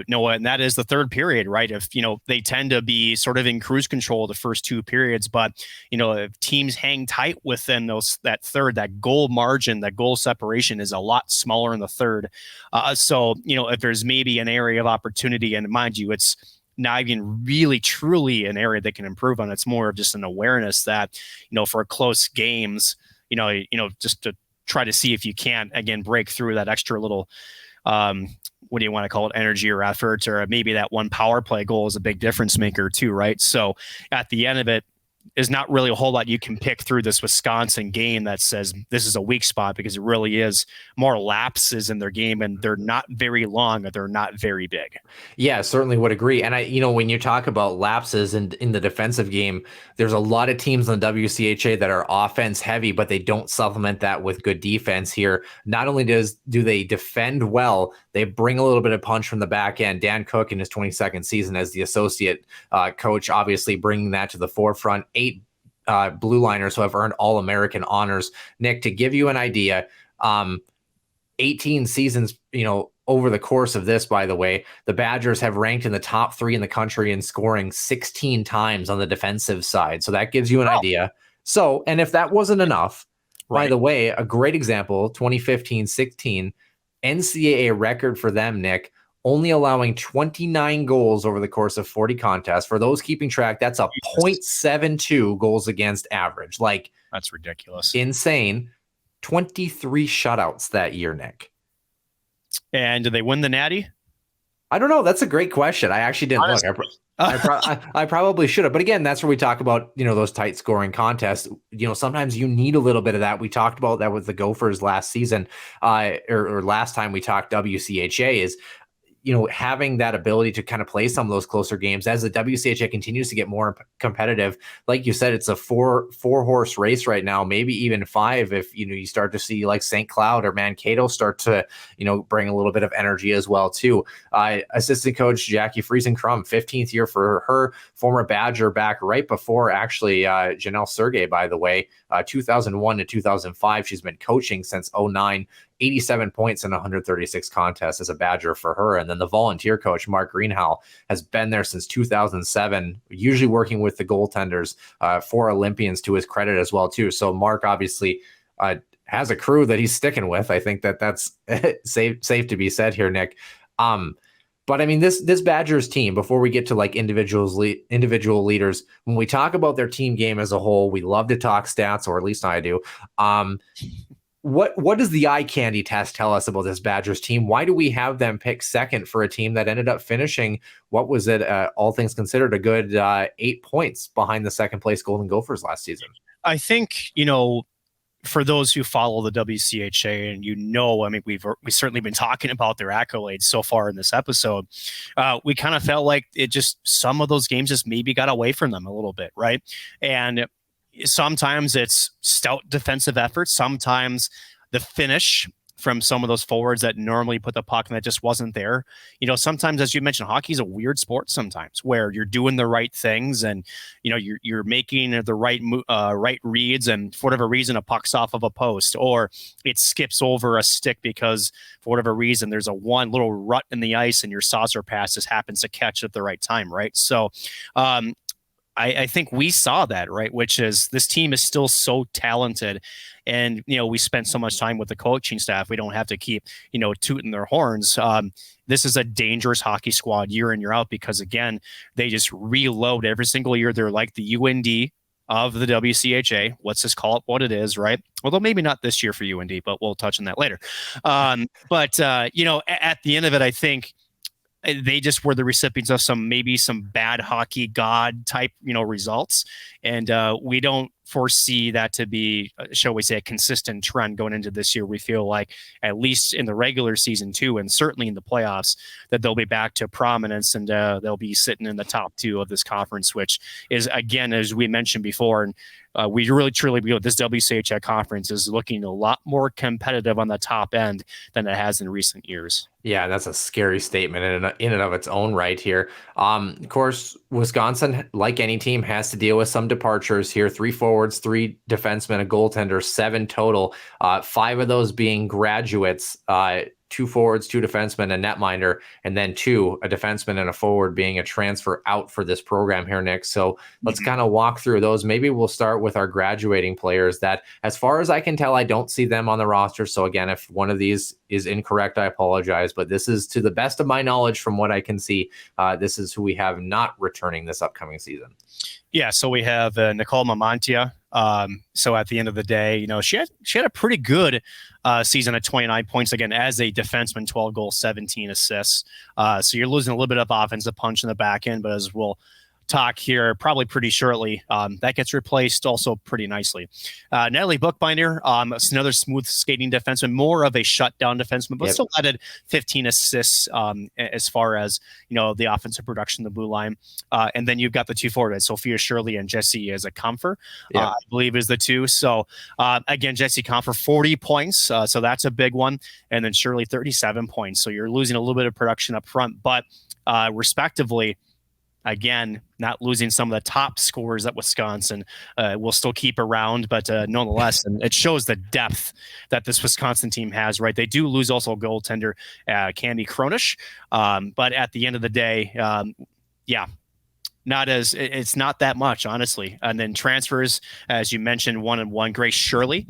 Noah, and that is the third period, right? If, they tend to be sort of in cruise control the first 2 periods, but, if teams hang tight within that third, that goal margin, that goal separation is a lot smaller in the third. So, if there's maybe an area of opportunity, and mind you, it's not even really truly an area that can improve on, it's more of just an awareness that, for close games, just to try to see if you can, again, break through that extra little, what do you want to call it, energy or effort, or maybe that one power play goal is a big difference maker too, right? So at the end of it, is not really a whole lot you can pick through this Wisconsin game that says this is a weak spot, because it really is more lapses in their game, and they're not very long, or they're not very big. Yeah, certainly would agree. And when you talk about lapses in the defensive game, there's a lot of teams in the WCHA that are offense heavy, but they don't supplement that with good defense here. Not only do they defend well, they bring a little bit of punch from the back end. Dan Cook in his 22nd season as the associate coach, obviously bringing that to the forefront. 8 blue liners who have earned All-American honors. Nick, to give you an idea, 18 seasons, over the course of this, by the way, the Badgers have ranked in the top 3 in the country in scoring 16 times on the defensive side. So that gives you an idea. So, and if that wasn't enough, by the way, a great example, 2015-16, NCAA record for them, Nick, only allowing 29 goals over the course of 40 contests. For those keeping track, that's a .72 goals against average. Like, that's ridiculous. Insane. 23 shutouts that year, Nick. And did they win the Natty? I don't know. That's a great question. I actually didn't look. I probably should have. But again, that's where we talk about, those tight scoring contests. Sometimes you need a little bit of that. We talked about that with the Gophers last season, or last time we talked WCHA, is having that ability to kind of play some of those closer games as the WCHA continues to get more competitive. Like you said, it's a four horse race right now, maybe even 5 if you start to see like St. Cloud or Mankato start to bring a little bit of energy as well too. Assistant coach Jackie Friesenkrum, 15th year for her, former Badger, back right before actually Janelle Sergey, by the way, 2001 to 2005. She's been coaching since 2009. 87 points in 136 contests as a Badger for her. And then the volunteer coach, Mark Greenhall, has been there since 2007, usually working with the goaltenders, 4 Olympians to his credit as well, too. So Mark obviously has a crew that he's sticking with. I think that's safe to be said here, Nick. But I mean, this Badgers team, before we get to like individual leaders, when we talk about their team game as a whole, we love to talk stats, or at least I do. What does the eye candy test tell us about this Badgers team? Why do we have them pick second for a team that ended up finishing, what was it, all things considered, a good 8 points behind the second place Golden Gophers last season? I think, for those who follow the WCHA, and I mean, we've certainly been talking about their accolades so far in this episode. We kind of felt like some of those games just maybe got away from them a little bit, right? And sometimes it's stout defensive efforts. Sometimes the finish from some of those forwards that normally put the puck and that just wasn't there. Sometimes, as you mentioned, hockey is a weird sport sometimes where you're doing the right things and, you're making the right reads, and for whatever reason, a puck's off of a post or it skips over a stick because for whatever reason, there's a one little rut in the ice and your saucer pass just happens to catch at the right time. Right. So, I think we saw that, right? Which is, this team is still so talented, and we spent so much time with the coaching staff. We don't have to keep tooting their horns. This is a dangerous hockey squad year in, year out, because again, they just reload every single year. They're like the UND of the WCHA. Let's just call it what it is, right? Although maybe not this year for UND, but we'll touch on that later. But at the end of it, I think they just were the recipients of some bad hockey god type, results. And we don't foresee that to be, shall we say, a consistent trend going into this year. We feel like, at least in the regular season too, and certainly in the playoffs, that they'll be back to prominence, and they'll be sitting in the top 2 of this conference, which is, again, as we mentioned before, and we really truly believe this WCHA conference is looking a lot more competitive on the top end than it has in recent years. Yeah, that's a scary statement in and of its own right here. Of course, Wisconsin, like any team, has to deal with some departures here. 3 forwards, 3 defensemen, a goaltender, 7 total. 5 of those being graduates. 2 forwards, 2 defensemen, a netminder, and then 2, a defenseman and a forward, being a transfer out for this program here, Nick. So let's kind of walk through those. Maybe we'll start with our graduating players that, as far as I can tell, I don't see them on the roster. So again, if one of these is incorrect, I apologize. But this is, to the best of my knowledge, from what I can see, this is who we have not returning this upcoming season. Yeah, so we have Nicole Mamantia. So at the end of the day, she had a pretty good season at 29 points, again, as a defenseman, 12 goals, 17 assists. So you're losing a little bit of offensive punch in the back end, but as we'll talk here probably pretty shortly, that gets replaced also pretty nicely. Natalie Bookbinder, it's another smooth skating defenseman, more of a shutdown defenseman, but still added 15 assists as far as the offensive production, the blue line. And then you've got the 2 forwards, Sophia Shirley and Jesse as a Comfer, I believe is the 2. So again, Jesse Comfer, 40 points, so that's a big one, and then Shirley 37 points. So you're losing a little bit of production up front, but respectively, again, not losing some of the top scorers that Wisconsin will still keep around, but nonetheless, and it shows the depth that this Wisconsin team has, right? They do lose also goaltender Cami Kronish, but at the end of the day, it's not that much, honestly. And then transfers, as you mentioned, 1-1. Grace Shirley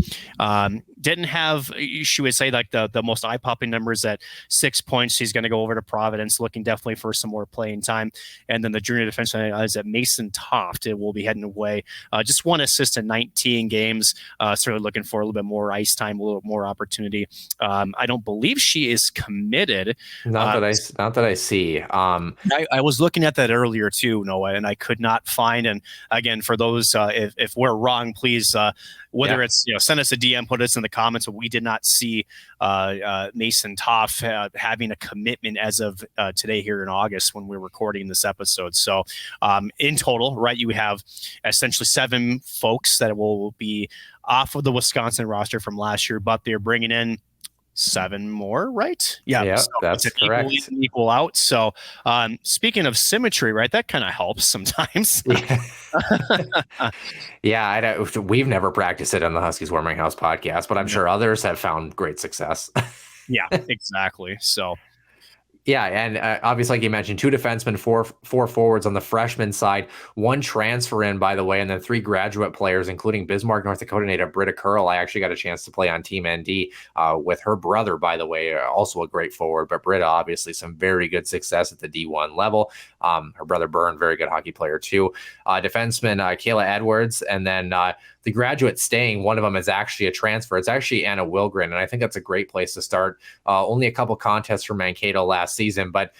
didn't have, she would say, like the most eye-popping numbers at 6 points. She's going to go over to Providence, looking definitely for some more playing time. And then the junior defenseman is at Mason Toft. It will be heading away. Just 1 assist in 19 games. Certainly looking for a little bit more ice time, a little more opportunity. I don't believe she is committed. Not that I see. I was looking at that earlier too, Noah, and I could not find. And again, for those, if we're wrong, please, whether it's, send us a DM, put us in the comments. But we did not see Mason Toff having a commitment as of today here in August when we're recording this episode. So in total, right, you have essentially 7 folks that will be off of the Wisconsin roster from last year, but they're bringing in 7 more, right? Yeah, so that's correct. Equal out. So speaking of symmetry, right, that kind of helps sometimes. Yeah, we've never practiced it on the Huskies Warming House podcast, but I'm sure others have found great success. Yeah, exactly. So yeah, and obviously, like you mentioned, 2 defensemen, four forwards on the freshman side, 1 transfer in, by the way, and then 3 graduate players, including Bismarck, North Dakota native Britta Curl. I actually got a chance to play on Team ND with her brother, by the way, also a great forward. But Britta, obviously, some very good success at the D1 level. Her brother Byrne, very good hockey player too. Defenseman Kayla Edwards, and then the graduate staying, one of them is actually a transfer. It's actually Anna Wilgren, and I think that's a great place to start. Only a couple contests for Mankato last season, but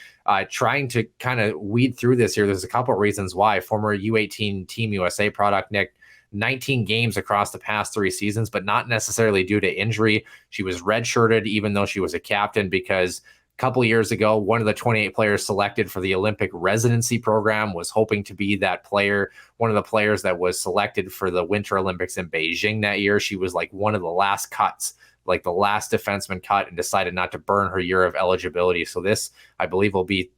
trying to kind of weed through this here, there's a couple of reasons why. Former U18 Team USA product, Nick, 19 games across the past 3 seasons, but not necessarily due to injury. She was redshirted even though she was a captain because couple years ago, one of the 28 players selected for the Olympic residency program was hoping to be that player, one of the players that was selected for the Winter Olympics in Beijing that year. She was like one of the last cuts, like the last defenseman cut, and decided not to burn her year of eligibility. So this, I believe, will be,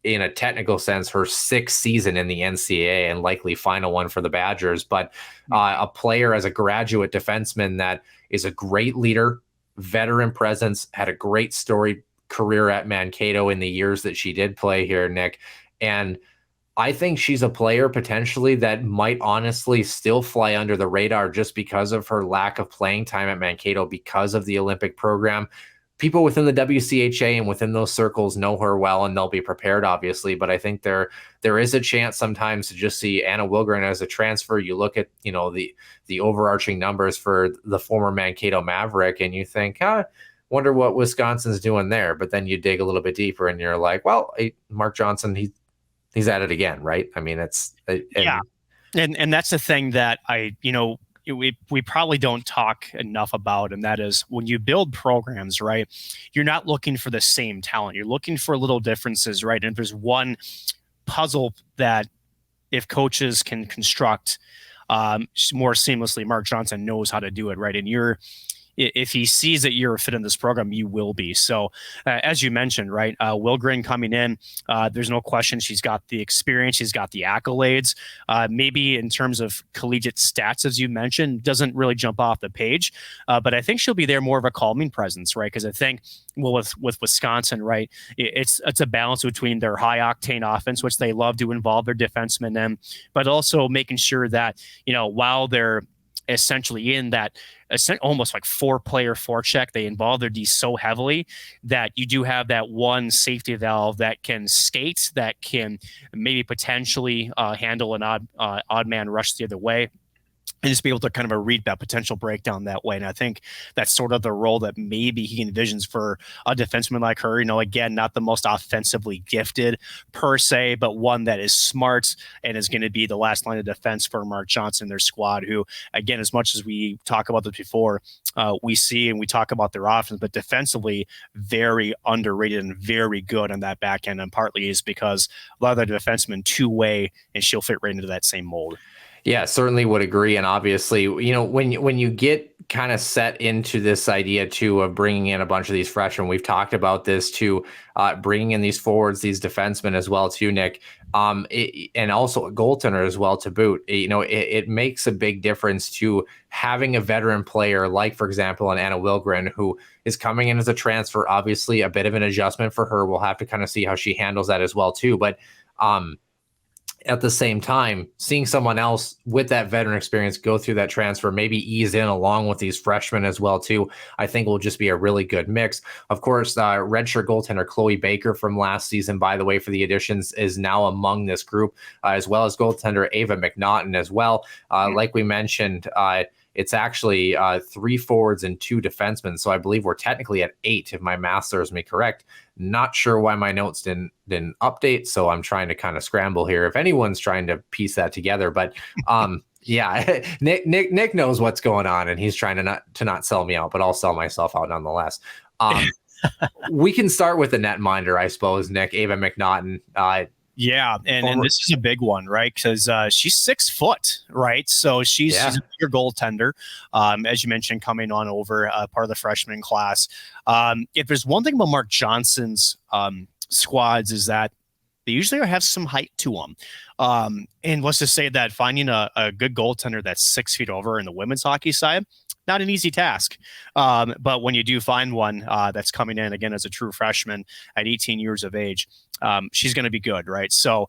in a technical sense, her 6th season in the NCAA and likely final one for the Badgers. But a player as a graduate defenseman that is a great leader, veteran presence, had a great story career at Mankato in the years that she did play here, Nick. And I think she's a player potentially that might honestly still fly under the radar just because of her lack of playing time at Mankato because of the Olympic program. People within the WCHA and within those circles know her well, and they'll be prepared, obviously. But I think there is a chance sometimes to just see Anna Wilgren as a transfer. You look at, the overarching numbers for the former Mankato Maverick, and you think, wonder what Wisconsin's doing there. But then you dig a little bit deeper and you're like, well, Mark Johnson, he's at it again, right? I mean, yeah. And that's the thing that we probably don't talk enough about. And that is when you build programs, right, you're not looking for the same talent. You're looking for little differences, right? And if there's one puzzle that if coaches can construct more seamlessly, Mark Johnson knows how to do it, right? And if he sees that you're a fit in this program, you will be. So as you mentioned, right, Wilgren coming in, there's no question she's got the experience. She's got the accolades. Maybe in terms of collegiate stats, as you mentioned, doesn't really jump off the page. But I think she'll be there more of a calming presence, right? Because I think, with Wisconsin, right, it's a balance between their high octane offense, which they love to involve their defensemen in, but also making sure that, while they're essentially in that almost like 4-player forecheck, they involve their D so heavily that you do have that one safety valve that can skate, that can maybe potentially handle an odd man rush the other way, and just be able to kind of read that potential breakdown that way. And I think that's sort of the role that maybe he envisions for a defenseman like her. Again, not the most offensively gifted per se, but one that is smart and is going to be the last line of defense for Mark Johnson, their squad, who, again, as much as we talk about this before, we see and we talk about their offense, but defensively very underrated and very good on that back end. And partly is because a lot of the defensemen two-way, and she'll fit right into that same mold. Yeah, certainly would agree. And obviously, when you get kind of set into this idea too of bringing in a bunch of these freshmen. We've talked about this too, bringing in these forwards, these defensemen as well too, Nick, and also a goaltender as well to boot. It makes a big difference to having a veteran player like, for example, an Anna Wilgren, who is coming in as a transfer. Obviously, a bit of an adjustment for her. We'll have to kind of see how she handles that as well too. But at the same time, seeing someone else with that veteran experience go through that transfer, maybe ease in along with these freshmen as well too, I think will just be a really good mix. Of course, redshirt goaltender Chloe Baker from last season, by the way, for the additions, is now among this group, as well as goaltender Ava McNaughton as well. Like we mentioned, it's actually 3 forwards and 2 defensemen. So I believe we're technically at 8, if my math serves me correct. Not sure why my notes didn't update. So I'm trying to kind of scramble here if anyone's trying to piece that together. But yeah, Nick knows what's going on, and he's trying to not sell me out, but I'll sell myself out nonetheless. We can start with the netminder, I suppose, Nick. Ava McNaughton. Yeah, and this is a big one, right? Because she's 6 foot, right? So she's a bigger goaltender, as you mentioned, coming on over part of the freshman class. If there's one thing about Mark Johnson's squads is that they usually have some height to them. And let's just say that finding a good goaltender that's 6 feet over in the women's hockey side, not an easy task. But when you do find one that's coming in, again, as a true freshman at 18 years of age, she's going to be good, right? So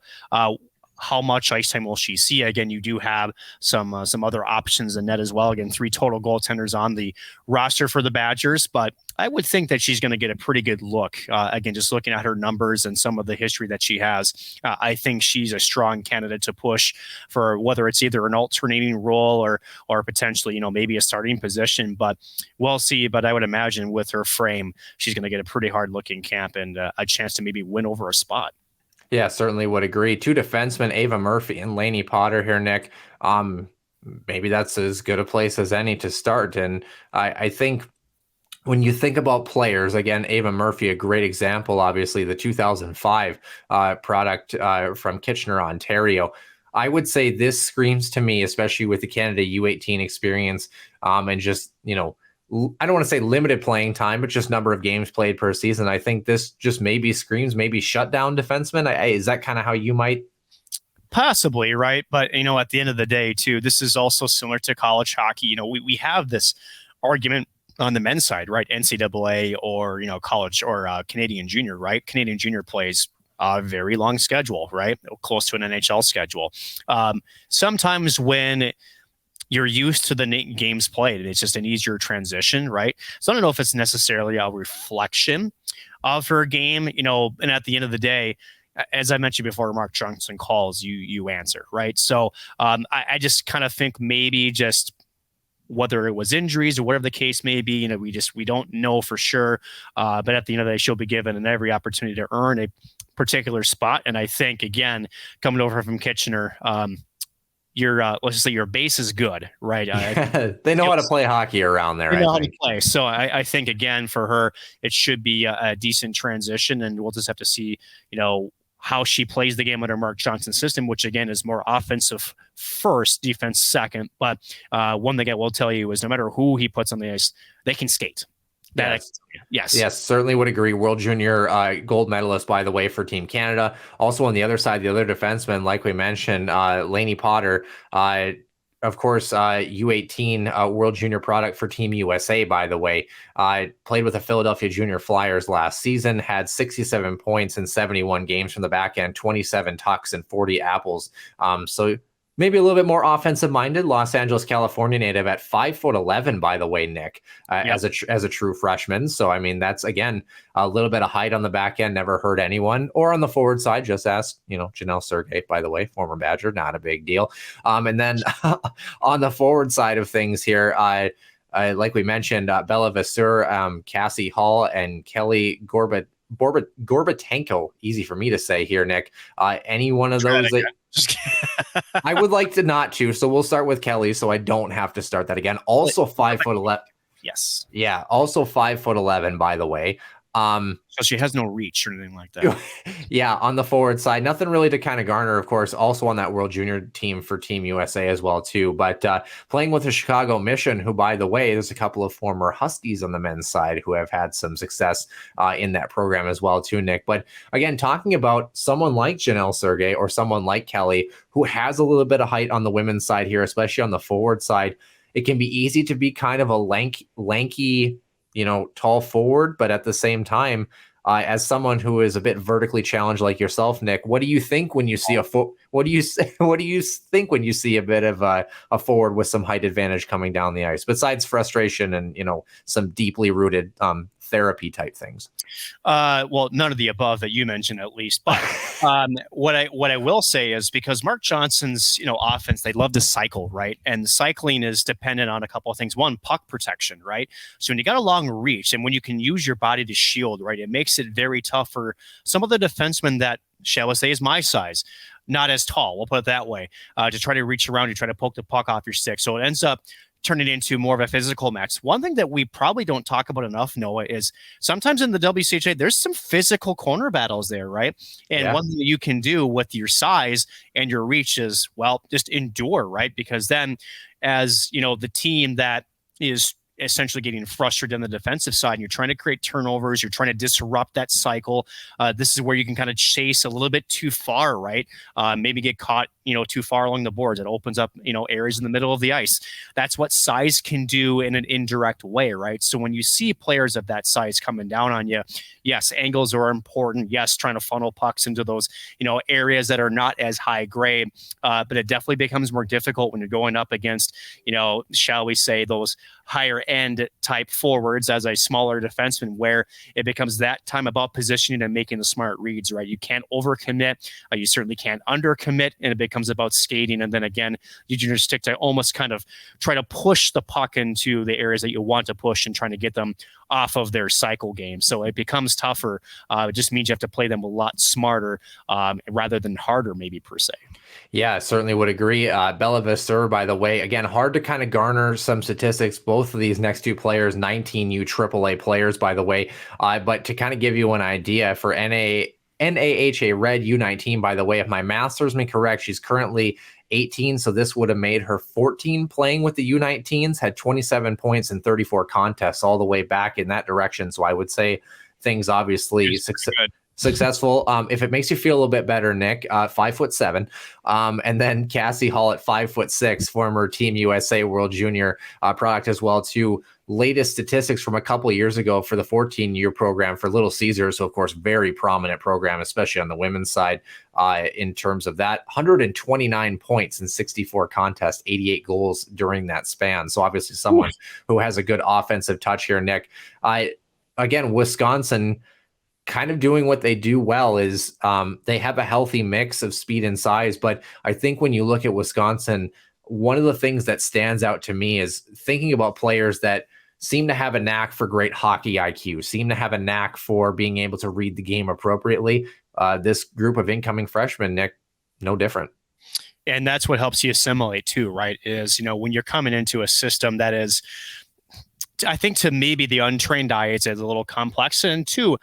how much ice time will she see? Again, you do have some other options in net as well. Again, 3 total goaltenders on the roster for the Badgers, but I would think that she's going to get a pretty good look. Again, just looking at her numbers and some of the history that she has, I think she's a strong candidate to push for whether it's either an alternating role or potentially, maybe a starting position. But we'll see. But I would imagine with her frame, she's going to get a pretty hard looking camp and a chance to maybe win over a spot. Yeah, certainly would agree. 2 defensemen, Ava Murphy and Lainey Potter here, Nick. Maybe that's as good a place as any to start. And I think when you think about players, again, Ava Murphy, a great example, obviously, the 2005 product from Kitchener, Ontario. I would say this screams to me, especially with the Canada U18 experience and just, I don't want to say limited playing time, but just number of games played per season. I think this just maybe screams maybe shutdown defenseman. Is that kind of how you might? Possibly, right? But, at the end of the day, too, this is also similar to college hockey. We have this argument on the men's side, right? NCAA or, college or Canadian junior, right? Canadian junior plays a very long schedule, right? Close to an NHL schedule. Sometimes when you're used to the games played, and it's just an easier transition, right? So I don't know if it's necessarily a reflection of her game, and at the end of the day, as I mentioned before, Mark Johnson calls, you answer, right? So I just kind of think maybe just whether it was injuries or whatever the case may be, we don't know for sure. But at the end of the day, she'll be given every opportunity to earn a particular spot. And I think, again, coming over from Kitchener, let's just say your base is good, right? They know how to play hockey around there. They know how to play. So I think, again, for her, it should be a decent transition, and we'll just have to see, how she plays the game under Mark Johnson's system, which again is more offensive first, defense second. But one thing I will tell you is no matter who he puts on the ice, they can skate. Yes, certainly would agree. World Junior gold medalist, by the way, for Team Canada. Also on the other side, the other defenseman, like we mentioned, Lainey Potter, of course, U18 World Junior product for Team USA, by the way. Played with the Philadelphia Junior Flyers last season, had 67 points in 71 games from the back end, 27 tucks and 40 apples. So maybe a little bit more offensive minded. Los Angeles, California native at 5'11", by the way, Nick, as a true freshman. So, I mean, that's, again, a little bit of height on the back end. Never hurt anyone. Or on the forward side, just ask, Janelle Sergey, by the way, former Badger, not a big deal. And then on the forward side of things here, like we mentioned, Bella Vasseur, Cassie Hall, and Kelly Gorbatenko, easy for me to say here, Nick. Any one of those that I would like to not to, so we'll start with Kelly, so I don't have to start that again. Also 5'11". Yes. Yeah, also 5'11", by the way. So she has no reach or anything like that. Yeah, on the forward side, nothing really to kind of garner, of course, also on that World Junior team for Team USA as well, too. But playing with the Chicago Mission, who, by the way, there's a couple of former Huskies on the men's side who have had some success in that program as well, too, Nick. But again, talking about someone like Janelle Sergey or someone like Kelly, who has a little bit of height on the women's side here, especially on the forward side, it can be easy to be kind of a lanky, tall forward, but at the same time, as someone who is a bit vertically challenged like yourself, Nick, what do you think when you see what do you think when you see a bit of a forward with some height advantage coming down the ice, besides frustration and some deeply rooted therapy type things? Well, none of the above that you mentioned, at least. But what I will say is, because Mark Johnson's offense, they love to cycle, right? And cycling is dependent on a couple of things. One, puck protection, right? So when you got a long reach and when you can use your body to shield, right, it makes it very tough for some of the defensemen that, shall we say, is my size, not as tall, we'll put it that way, to try to reach around, you try to poke the puck off your stick. So it ends up turning into more of a physical match. One thing that we probably don't talk about enough, Noah, is sometimes in the WCHA, there's some physical corner battles there, right? And one thing that you can do with your size and your reach is, well, just endure, right? Because then as, the team that is essentially getting frustrated on the defensive side, and you're trying to create turnovers, you're trying to disrupt that cycle. This is where you can kind of chase a little bit too far, right? Maybe get caught, too far along the boards. It opens up, areas in the middle of the ice. That's what size can do in an indirect way, right? So when you see players of that size coming down on you, yes, angles are important. Yes, trying to funnel pucks into those, areas that are not as high grade, but it definitely becomes more difficult when you're going up against, shall we say, those higher end type forwards as a smaller defenseman, where it becomes that time about positioning and making the smart reads, right? You can't overcommit. You certainly can't undercommit, and it becomes about skating. And then again, using your stick to almost kind of try to push the puck into the areas that you want to push and trying to get them off of their cycle game. So it becomes tougher. It just means you have to play them a lot smarter rather than harder, maybe, per se. Yeah, certainly would agree. Bella Visser, by the way, again, hard to kind of garner some statistics. Both of these next two players, 19U AAA players, by the way. But to kind of give you an idea, for NAHA Red U19, by the way, if my math serves me correct, she's currently 18, so this would have made her 14 playing with the U19s, had 27 points in 34 contests all the way back in that direction. So I would say things obviously successful. If it makes you feel a little bit better, Nick, 5'7", and then Cassie Hall at 5'6", former Team USA World Junior product as well too. Latest statistics from a couple of years ago for the 14-year program for Little Caesars. So of course, very prominent program, especially on the women's side in terms of that. 129 points in 64 contests, 88 goals during that span. So obviously someone who has a good offensive touch here, Nick. Again, Wisconsin kind of doing what they do well is they have a healthy mix of speed and size. But I think when you look at Wisconsin, one of the things that stands out to me is thinking about players that seem to have a knack for great hockey IQ, seem to have a knack for being able to read the game appropriately. This group of incoming freshmen, Nick, no different. And that's what helps you assimilate too, right? Is, when you're coming into a system that is, I think, to maybe the untrained eye, it's a little complex, and to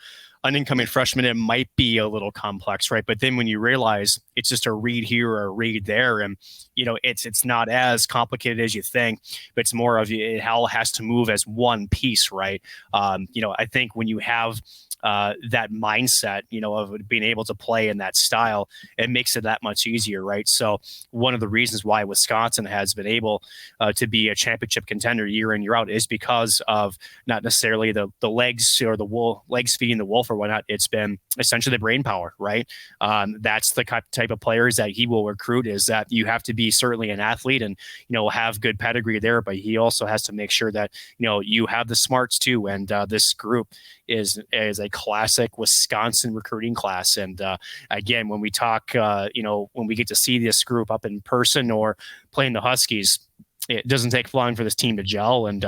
an incoming freshman, it might be a little complex, right? But then when you realize it's just a read here or a read there, and it's not as complicated as you think, but it's more of it all has to move as one piece, right? I think when you have that mindset, of being able to play in that style, it makes it that much easier, right? So one of the reasons why Wisconsin has been able to be a championship contender year in, year out is because of not necessarily the legs or the legs feeding the wolf or whatnot. It's been essentially the brain power, right? That's the type of players that he will recruit, is that you have to be certainly an athlete and, have good pedigree there, but he also has to make sure that, you have the smarts too. And this group is a classic Wisconsin recruiting class. And again, when we talk, when we get to see this group up in person or playing the Huskies, it doesn't take long for this team to gel. And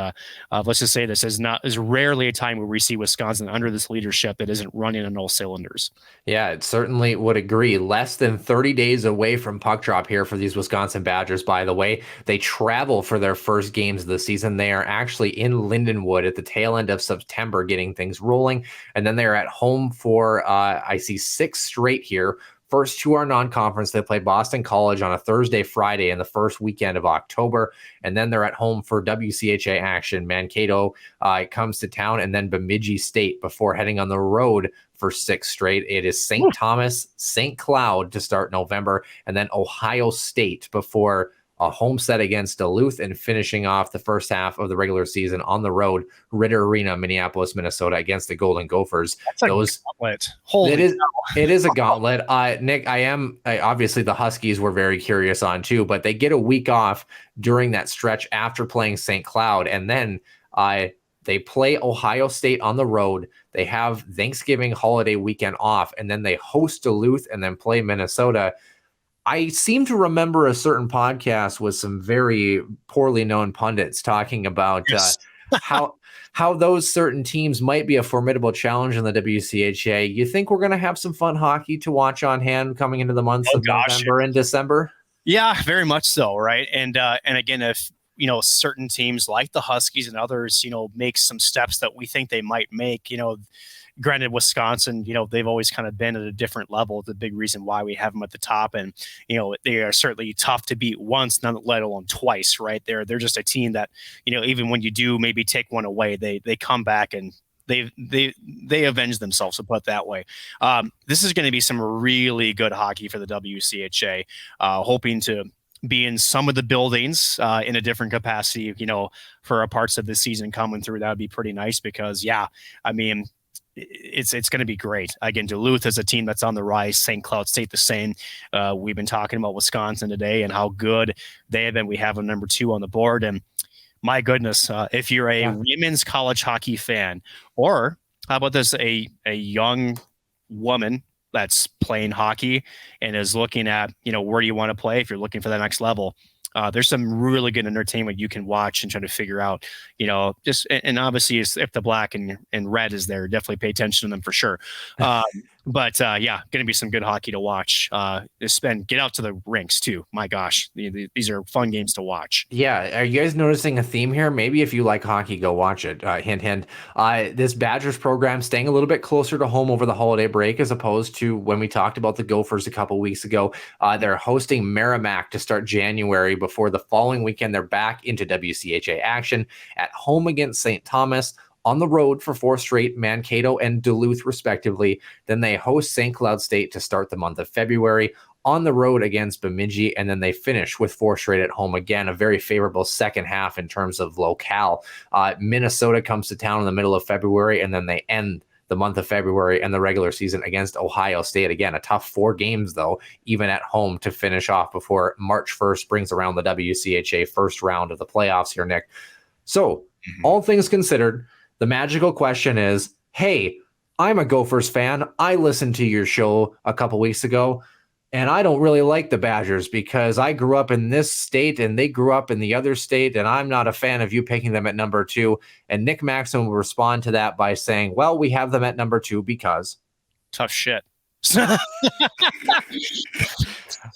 let's just say this is rarely a time where we see Wisconsin under this leadership that isn't running on all cylinders. Yeah, it certainly would agree. Less than 30 days away from puck drop here for these Wisconsin Badgers, by the way. They travel for their first games of the season. They are actually in Lindenwood at the tail end of September getting things rolling. And then they're at home for, I see 6 straight here. First 2 are non-conference. They play Boston College on a Thursday, Friday in the first weekend of October. And then they're at home for WCHA action. Mankato comes to town, and then Bemidji State before heading on the road for 6 straight. It is St. Thomas, St. Cloud to start November, and then Ohio State before a home set against Duluth, and finishing off the first half of the regular season on the road, Ritter Arena, Minneapolis, Minnesota, against the Golden Gophers. That's a gauntlet. Holy it is a gauntlet. Nick, obviously the Huskies were very curious on too, but they get a week off during that stretch after playing St. Cloud, and then they play Ohio State on the road. They have Thanksgiving holiday weekend off, and then they host Duluth and then play Minnesota. I seem to remember a certain podcast with some very poorly known pundits talking about how those certain teams might be a formidable challenge in the WCHA. You think we're going to have some fun hockey to watch on hand coming into the months of November and December? Yeah, very much so, right? And again, if certain teams like the Huskies and others, make some steps that we think they might make, granted, Wisconsin, they've always kind of been at a different level. The big reason why we have them at the top, and they are certainly tough to beat once, let alone twice. Right? They're just a team that even when you do maybe take one away, they come back and they avenge themselves, to put it that way. This is going to be some really good hockey for the WCHA. Hoping to be in some of the buildings in a different capacity, for parts of the season coming through. That would be pretty nice because, it's going to be great. Again, Duluth is a team that's on the rise. St. Cloud State the same. We've been talking about Wisconsin today and how good they have been. We have them number 2 on the board. And my goodness, if you're a women's college hockey fan, or how about this, a young woman that's playing hockey and is looking at, where do you want to play if you're looking for the next level, there's some really good entertainment you can watch and try to figure out, and obviously if the black and red is there, definitely pay attention to them for sure. But going to be some good hockey to watch. Get out to the rinks too. My gosh, these are fun games to watch. Yeah. Are you guys noticing a theme here? Maybe if you like hockey, go watch it. Hint, hint. This Badgers program staying a little bit closer to home over the holiday break, as opposed to when we talked about the Gophers a couple weeks ago. They're hosting Merrimack to start January before the following weekend they're back into WCHA action at home against St. Thomas, on the road for 4 straight, Mankato and Duluth respectively. Then they host St. Cloud State to start the month of February, on the road against Bemidji, and then they finish with 4 straight at home. Again, a very favorable second half in terms of locale. Minnesota comes to town in the middle of February, and then they end the month of February and the regular season against Ohio State. Again, a tough 4 games, though, even at home to finish off before March 1st brings around the WCHA first round of the playoffs here, Nick. So, all things considered, the magical question is, hey, I'm a Gophers fan. I listened to your show a couple weeks ago, and I don't really like the Badgers because I grew up in this state and they grew up in the other state, and I'm not a fan of you picking them at number 2. And Nick Maxim will respond to that by saying, well, we have them at number 2 because... Tough shit.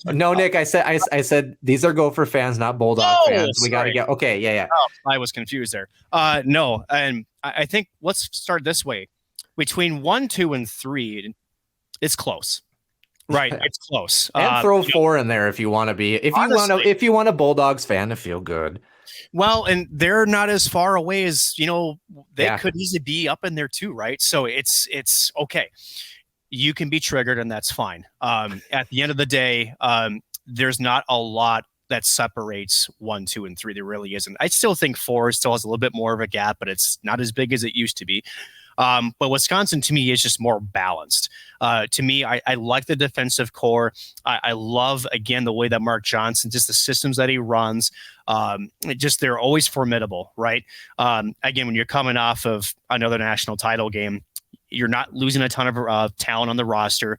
No, Nick, I said these are Gopher fans, not Bulldog fans. We got to get okay. Yeah. Oh, I was confused there. No, and I think let's start this way. Between 1, 2, and 3, it's close. Right, it's close. And throw 4 in there if you want to be. If you want a Bulldogs fan to feel good. Well, and they're not as far away as they could easily be up in there too, right? So it's okay. You can be triggered, and that's fine. At the end of the day, there's not a lot that separates 1, 2, and 3. There really isn't. I still think 4 still has a little bit more of a gap, but it's not as big as it used to be. But Wisconsin, to me, is just more balanced. To me, I like the defensive core. I love, again, the way that Mark Johnson, just the systems that he runs, they're always formidable, right? Again, when you're coming off of another national title game, you're not losing a ton of talent on the roster.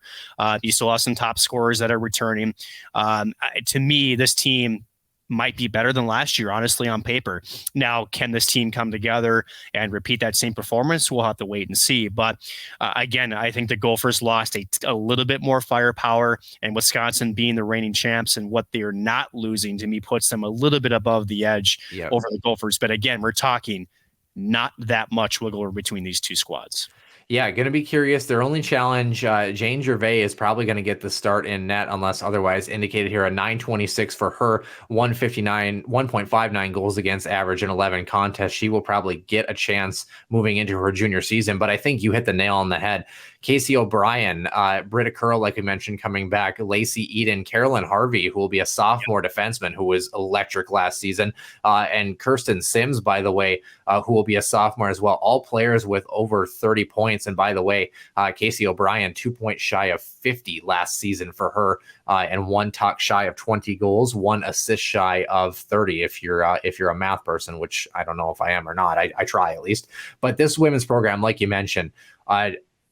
You still have some top scorers that are returning. To me, this team might be better than last year, honestly, on paper. Now, can this team come together and repeat that same performance? We'll have to wait and see. But again, I think the Gophers lost a little bit more firepower, and Wisconsin being the reigning champs and what they're not losing, to me, puts them a little bit above the edge over the Gophers. But again, we're talking not that much wiggle room between these two squads. Yeah, going to be curious. Their only challenge, Jane Gervais is probably going to get the start in net unless otherwise indicated here. A 926 for her, 1.59 goals against average in 11 contests. She will probably get a chance moving into her junior season, but I think you hit the nail on the head. Casey O'Brien, Britta Curl, like we mentioned, coming back, Lacey Eden, Carolyn Harvey, who will be a sophomore defenseman who was electric last season, and Kirsten Sims, by the way, who will be a sophomore as well. All players with over 30 points. And by the way, Casey O'Brien, 2 points shy of 50 last season for her, and 1 talk shy of 20 goals, 1 assist shy of 30. If you're a math person, which I don't know if I am or not, I try at least. But this women's program, like you mentioned,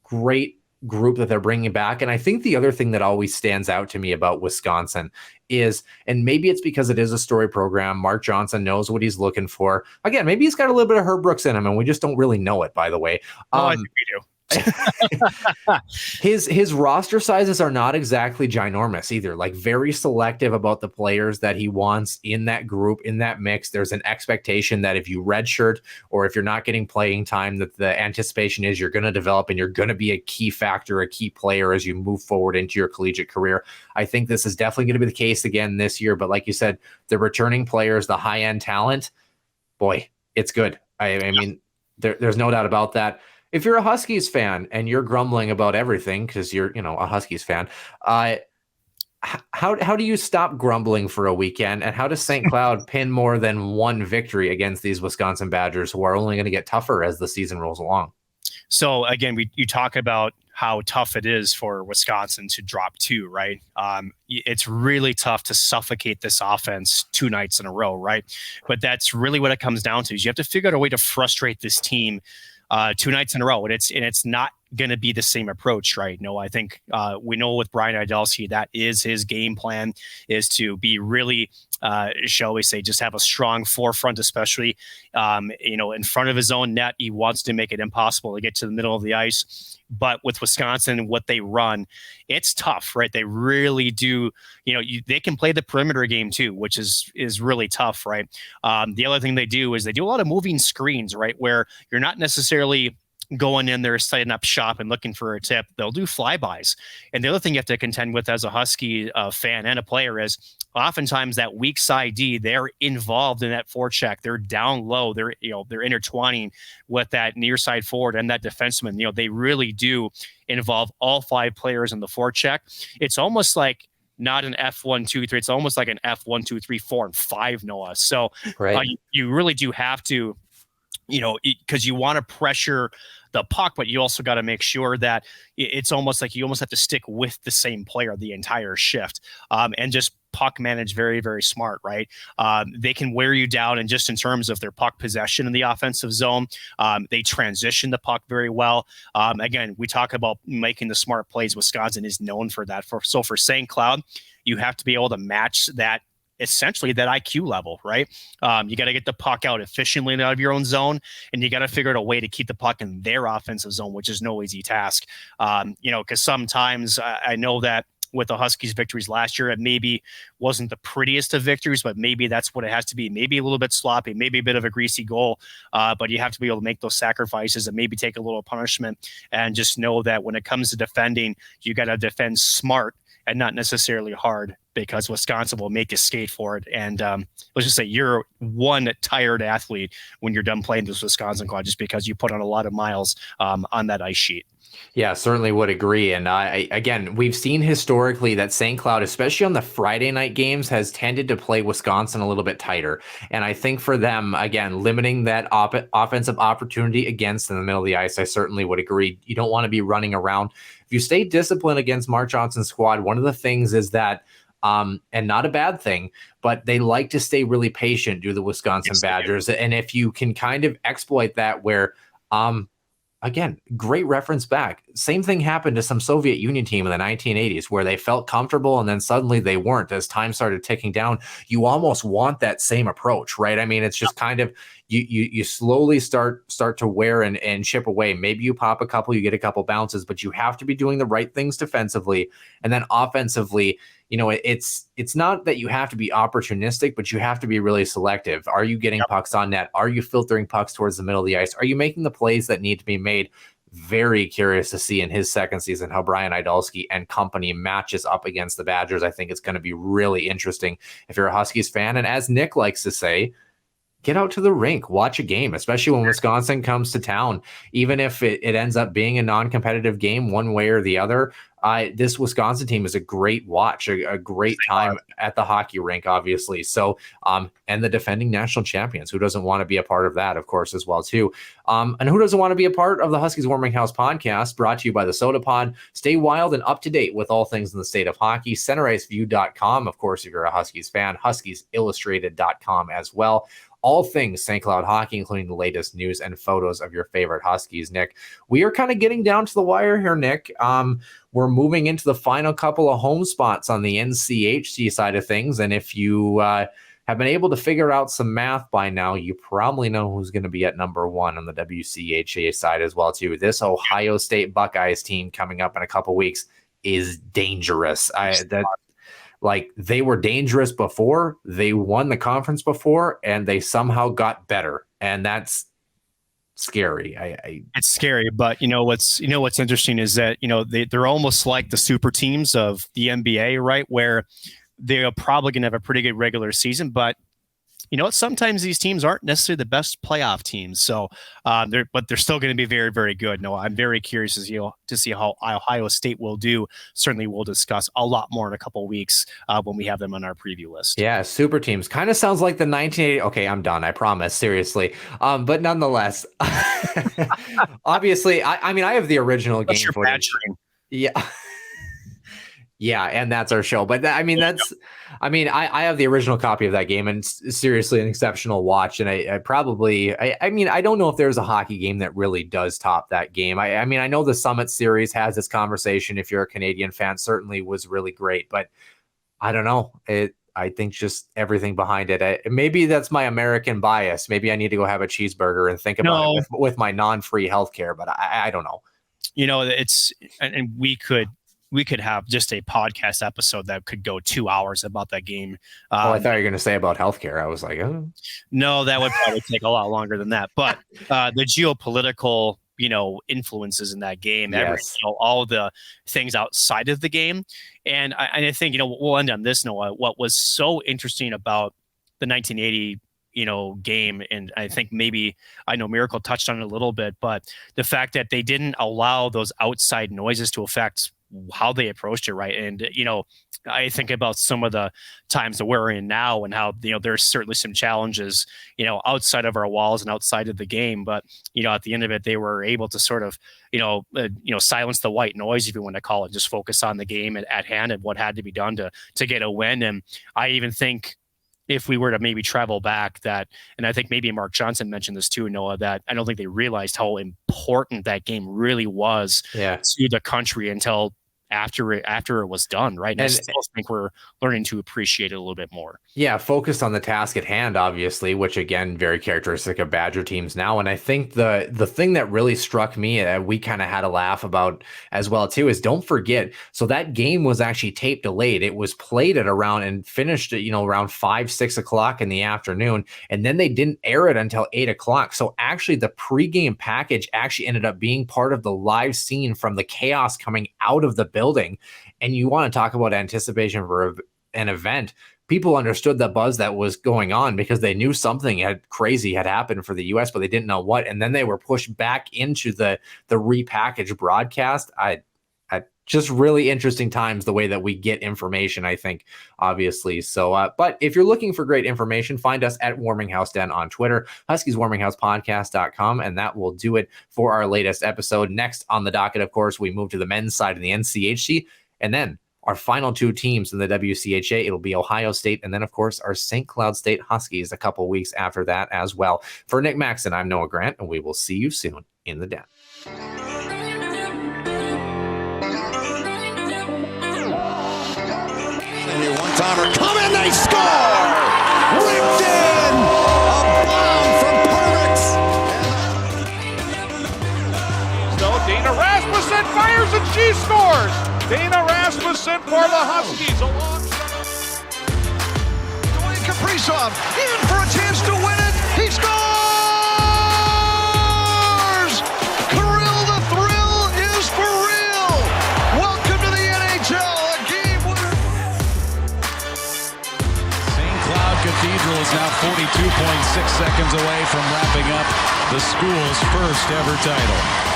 great group that they're bringing back. And I think the other thing that always stands out to me about Wisconsin is, and maybe it's because it is a story program, Mark Johnson knows what he's looking for. Again, maybe he's got a little bit of Herb Brooks in him, and we just don't really know it, by the way. I think we do. His roster sizes are not exactly ginormous either, like very selective about the players that he wants in that group, in that mix. There's an expectation that if you redshirt or if you're not getting playing time, that the anticipation is you're going to develop and you're going to be a key factor, a key player as you move forward into your collegiate career. I think this is definitely going to be the case again this year, but like you said, the returning players, the high-end talent, boy, it's good. I mean, there's no doubt about that. If you're a Huskies fan and you're grumbling about everything because you're, a Huskies fan, how do you stop grumbling for a weekend? And how does St. Cloud pin more than one victory against these Wisconsin Badgers, who are only going to get tougher as the season rolls along? So again, you talk about how tough it is for Wisconsin to drop 2, right? It's really tough to suffocate this offense 2 nights in a row, right? But that's really what it comes down to, is you have to figure out a way to frustrate this team 2 nights in a row, and it's not going to be the same approach, right? No, I think we know with Brian Idelsky, that is his game plan, is to be really, shall we say, just have a strong forefront, especially, in front of his own net. He wants to make it impossible to get to the middle of the ice. But with Wisconsin, what they run, it's tough, right? They really do. They can play the perimeter game too, which is really tough, right? The other thing they do is they do a lot of moving screens, right? Where you're not necessarily going in there, setting up shop and looking for a tip. They'll do flybys. And the other thing you have to contend with as a Husky fan and a player is oftentimes that weak side D, they're involved in that forecheck. They're down low. They're intertwining with that near side forward and that defenseman. They really do involve all 5 players in the forecheck. It's almost like not an F1, 2, 3. It's almost like an F1, 2, 3, 4, and 5, Noah. So right. You really do have to, because you want to pressure the puck, but you also got to make sure that it's almost like you almost have to stick with the same player the entire shift, and just puck manage very, very smart, right? They can wear you down, and just in terms of their puck possession in the offensive zone, they transition the puck very well. Again, we talk about making the smart plays. Wisconsin is known for that. So for St. Cloud, you have to be able to match that, essentially that IQ level, right? You got to get the puck out efficiently out of your own zone, and you got to figure out a way to keep the puck in their offensive zone, which is no easy task. Because sometimes I know that with the Huskies' victories last year, it maybe wasn't the prettiest of victories, but maybe that's what it has to be. Maybe a little bit sloppy, maybe a bit of a greasy goal, but you have to be able to make those sacrifices and maybe take a little punishment, and just know that when it comes to defending, you got to defend smart and not necessarily hard, because Wisconsin will make you skate for it. And let's just say you're one tired athlete when you're done playing this Wisconsin squad, just because you put on a lot of miles on that ice sheet. Yeah, certainly would agree. And again, we've seen historically that St. Cloud, especially on the Friday night games, has tended to play Wisconsin a little bit tighter. And I think for them, again, limiting that offensive opportunity against in the middle of the ice, I certainly would agree. You don't want to be running around. If you stay disciplined against Mark Johnson's squad, one of the things is that, and not a bad thing, but they like to stay really patient, do the Wisconsin Badgers. And if you can kind of exploit that where, again, great reference back. Same thing happened to some Soviet Union team in the 1980s where they felt comfortable and then suddenly they weren't as time started ticking down. You almost want that same approach, right? I mean, it's just kind of you slowly start to wear and chip away. Maybe you pop a couple, you get a couple bounces, but you have to be doing the right things defensively. And then offensively, it's not that you have to be opportunistic, but you have to be really selective. Are you getting pucks on net? Are you filtering pucks towards the middle of the ice? Are you making the plays that need to be made? Very curious to see in his second season how Brian Idalski and company matches up against the Badgers. I think it's going to be really interesting if you're a Huskies fan. And as Nick likes to say, get out to the rink, watch a game, especially when Wisconsin comes to town. Even if it ends up being a non-competitive game one way or the other, this Wisconsin team is a great watch, a great time at the hockey rink, obviously. So, and the defending national champions, who doesn't want to be a part of that, of course, as well, too. And who doesn't want to be a part of the Huskies Warming House podcast, brought to you by the Soda Pod. Stay wild and up to date with all things in the state of hockey. CenterIceView.com, of course, if you're a Huskies fan, HuskiesIllustrated.com as well. All things St. Cloud hockey, including the latest news and photos of your favorite Huskies. Nick, we are kind of getting down to the wire here, Nick. We're moving into the final couple of home spots on the NCHC side of things. And if you have been able to figure out some math by now, you probably know who's going to be at number one on the WCHA side as well, too. This Ohio State Buckeyes team coming up in a couple weeks is dangerous. Like, they were dangerous before, they won the conference before, and they somehow got better. And that's scary. It's scary, but what's interesting is that, they're almost like the super teams of the NBA, right? Where they're probably going to have a pretty good regular season, but sometimes these teams aren't necessarily the best playoff teams. So, they're still going to be very, very good. No, I'm very curious to see how Ohio State will do. Certainly, we'll discuss a lot more in a couple of weeks when we have them on our preview list. Yeah, super teams kind of sounds like the 1980. Okay, I'm done. I promise. Seriously, but nonetheless, obviously, I mean, I have the original game footage. Yeah. Yeah, and that's our show. But I mean, I have the original copy of that game, and it's seriously an exceptional watch. And I don't know if there's a hockey game that really does top that game. I mean, I know the Summit Series has this conversation. If you're a Canadian fan, certainly was really great, but I don't know. I think just everything behind it. Maybe that's my American bias. Maybe I need to go have a cheeseburger and think about it with my non-free healthcare. But I don't know. And we could have just a podcast episode that could go 2 hours about that game. I thought you were going to say about healthcare. I was like, oh. No, that would probably take a lot longer than that. But the geopolitical, influences in that game, yes. All the things outside of the game. And I think, we'll end on this, Noah. What was so interesting about the 1980 game, and I think I know Miracle touched on it a little bit, but the fact that they didn't allow those outside noises to affect how they approached it, right? And I think about some of the times that we're in now and how there's certainly some challenges outside of our walls and outside of the game, but at the end of it, they were able to sort of silence the white noise, if you want to call it, just focus on the game at hand and what had to be done to get a win. And I even think, if we were to maybe travel back and I think maybe Mark Johnson mentioned this too, Noah, that I don't think they realized how important that game really was to the country until after it was done, right? And I still think we're learning to appreciate it a little bit more. Yeah, focused on the task at hand, obviously, which again, very characteristic of Badger teams now. And I think the thing that really struck me, we kind of had a laugh about as well too, is don't forget. So that game was actually tape delayed. It was played at around and finished at around 5-6 o'clock in the afternoon, and then they didn't air it until 8 o'clock. So actually, the pregame package actually ended up being part of the live scene from the chaos coming out of the building. And you want to talk about anticipation for an event. People understood the buzz that was going on because they knew something crazy had happened for the U.S., but they didn't know what. And then they were pushed back into the repackaged broadcast. Just really interesting times, the way that we get information, I think, obviously. So, but if you're looking for great information, find us at Warming House Den on Twitter, HuskiesWarmingHousePodcast.com, and that will do it for our latest episode. Next on the docket, of course, we move to the men's side of the NCHC, and then our final two teams in the WCHA. It'll be Ohio State and then, of course, our St. Cloud State Huskies a couple weeks after that as well. For Nick Maxon, I'm Noah Grant, and we will see you soon in the Den. One-timer coming, they score! Ripped in! A bomb from Pervix! So Dana Rasmussen fires and she scores! Dana Rasmussen for the Huskies alongside Dwayne Kaprizov in for a chance to win it! He scores! Kirill the Thrill is for real! Welcome to the NHL, a game winner! St. Cloud Cathedral is now 42.6 seconds away from wrapping up the school's first ever title.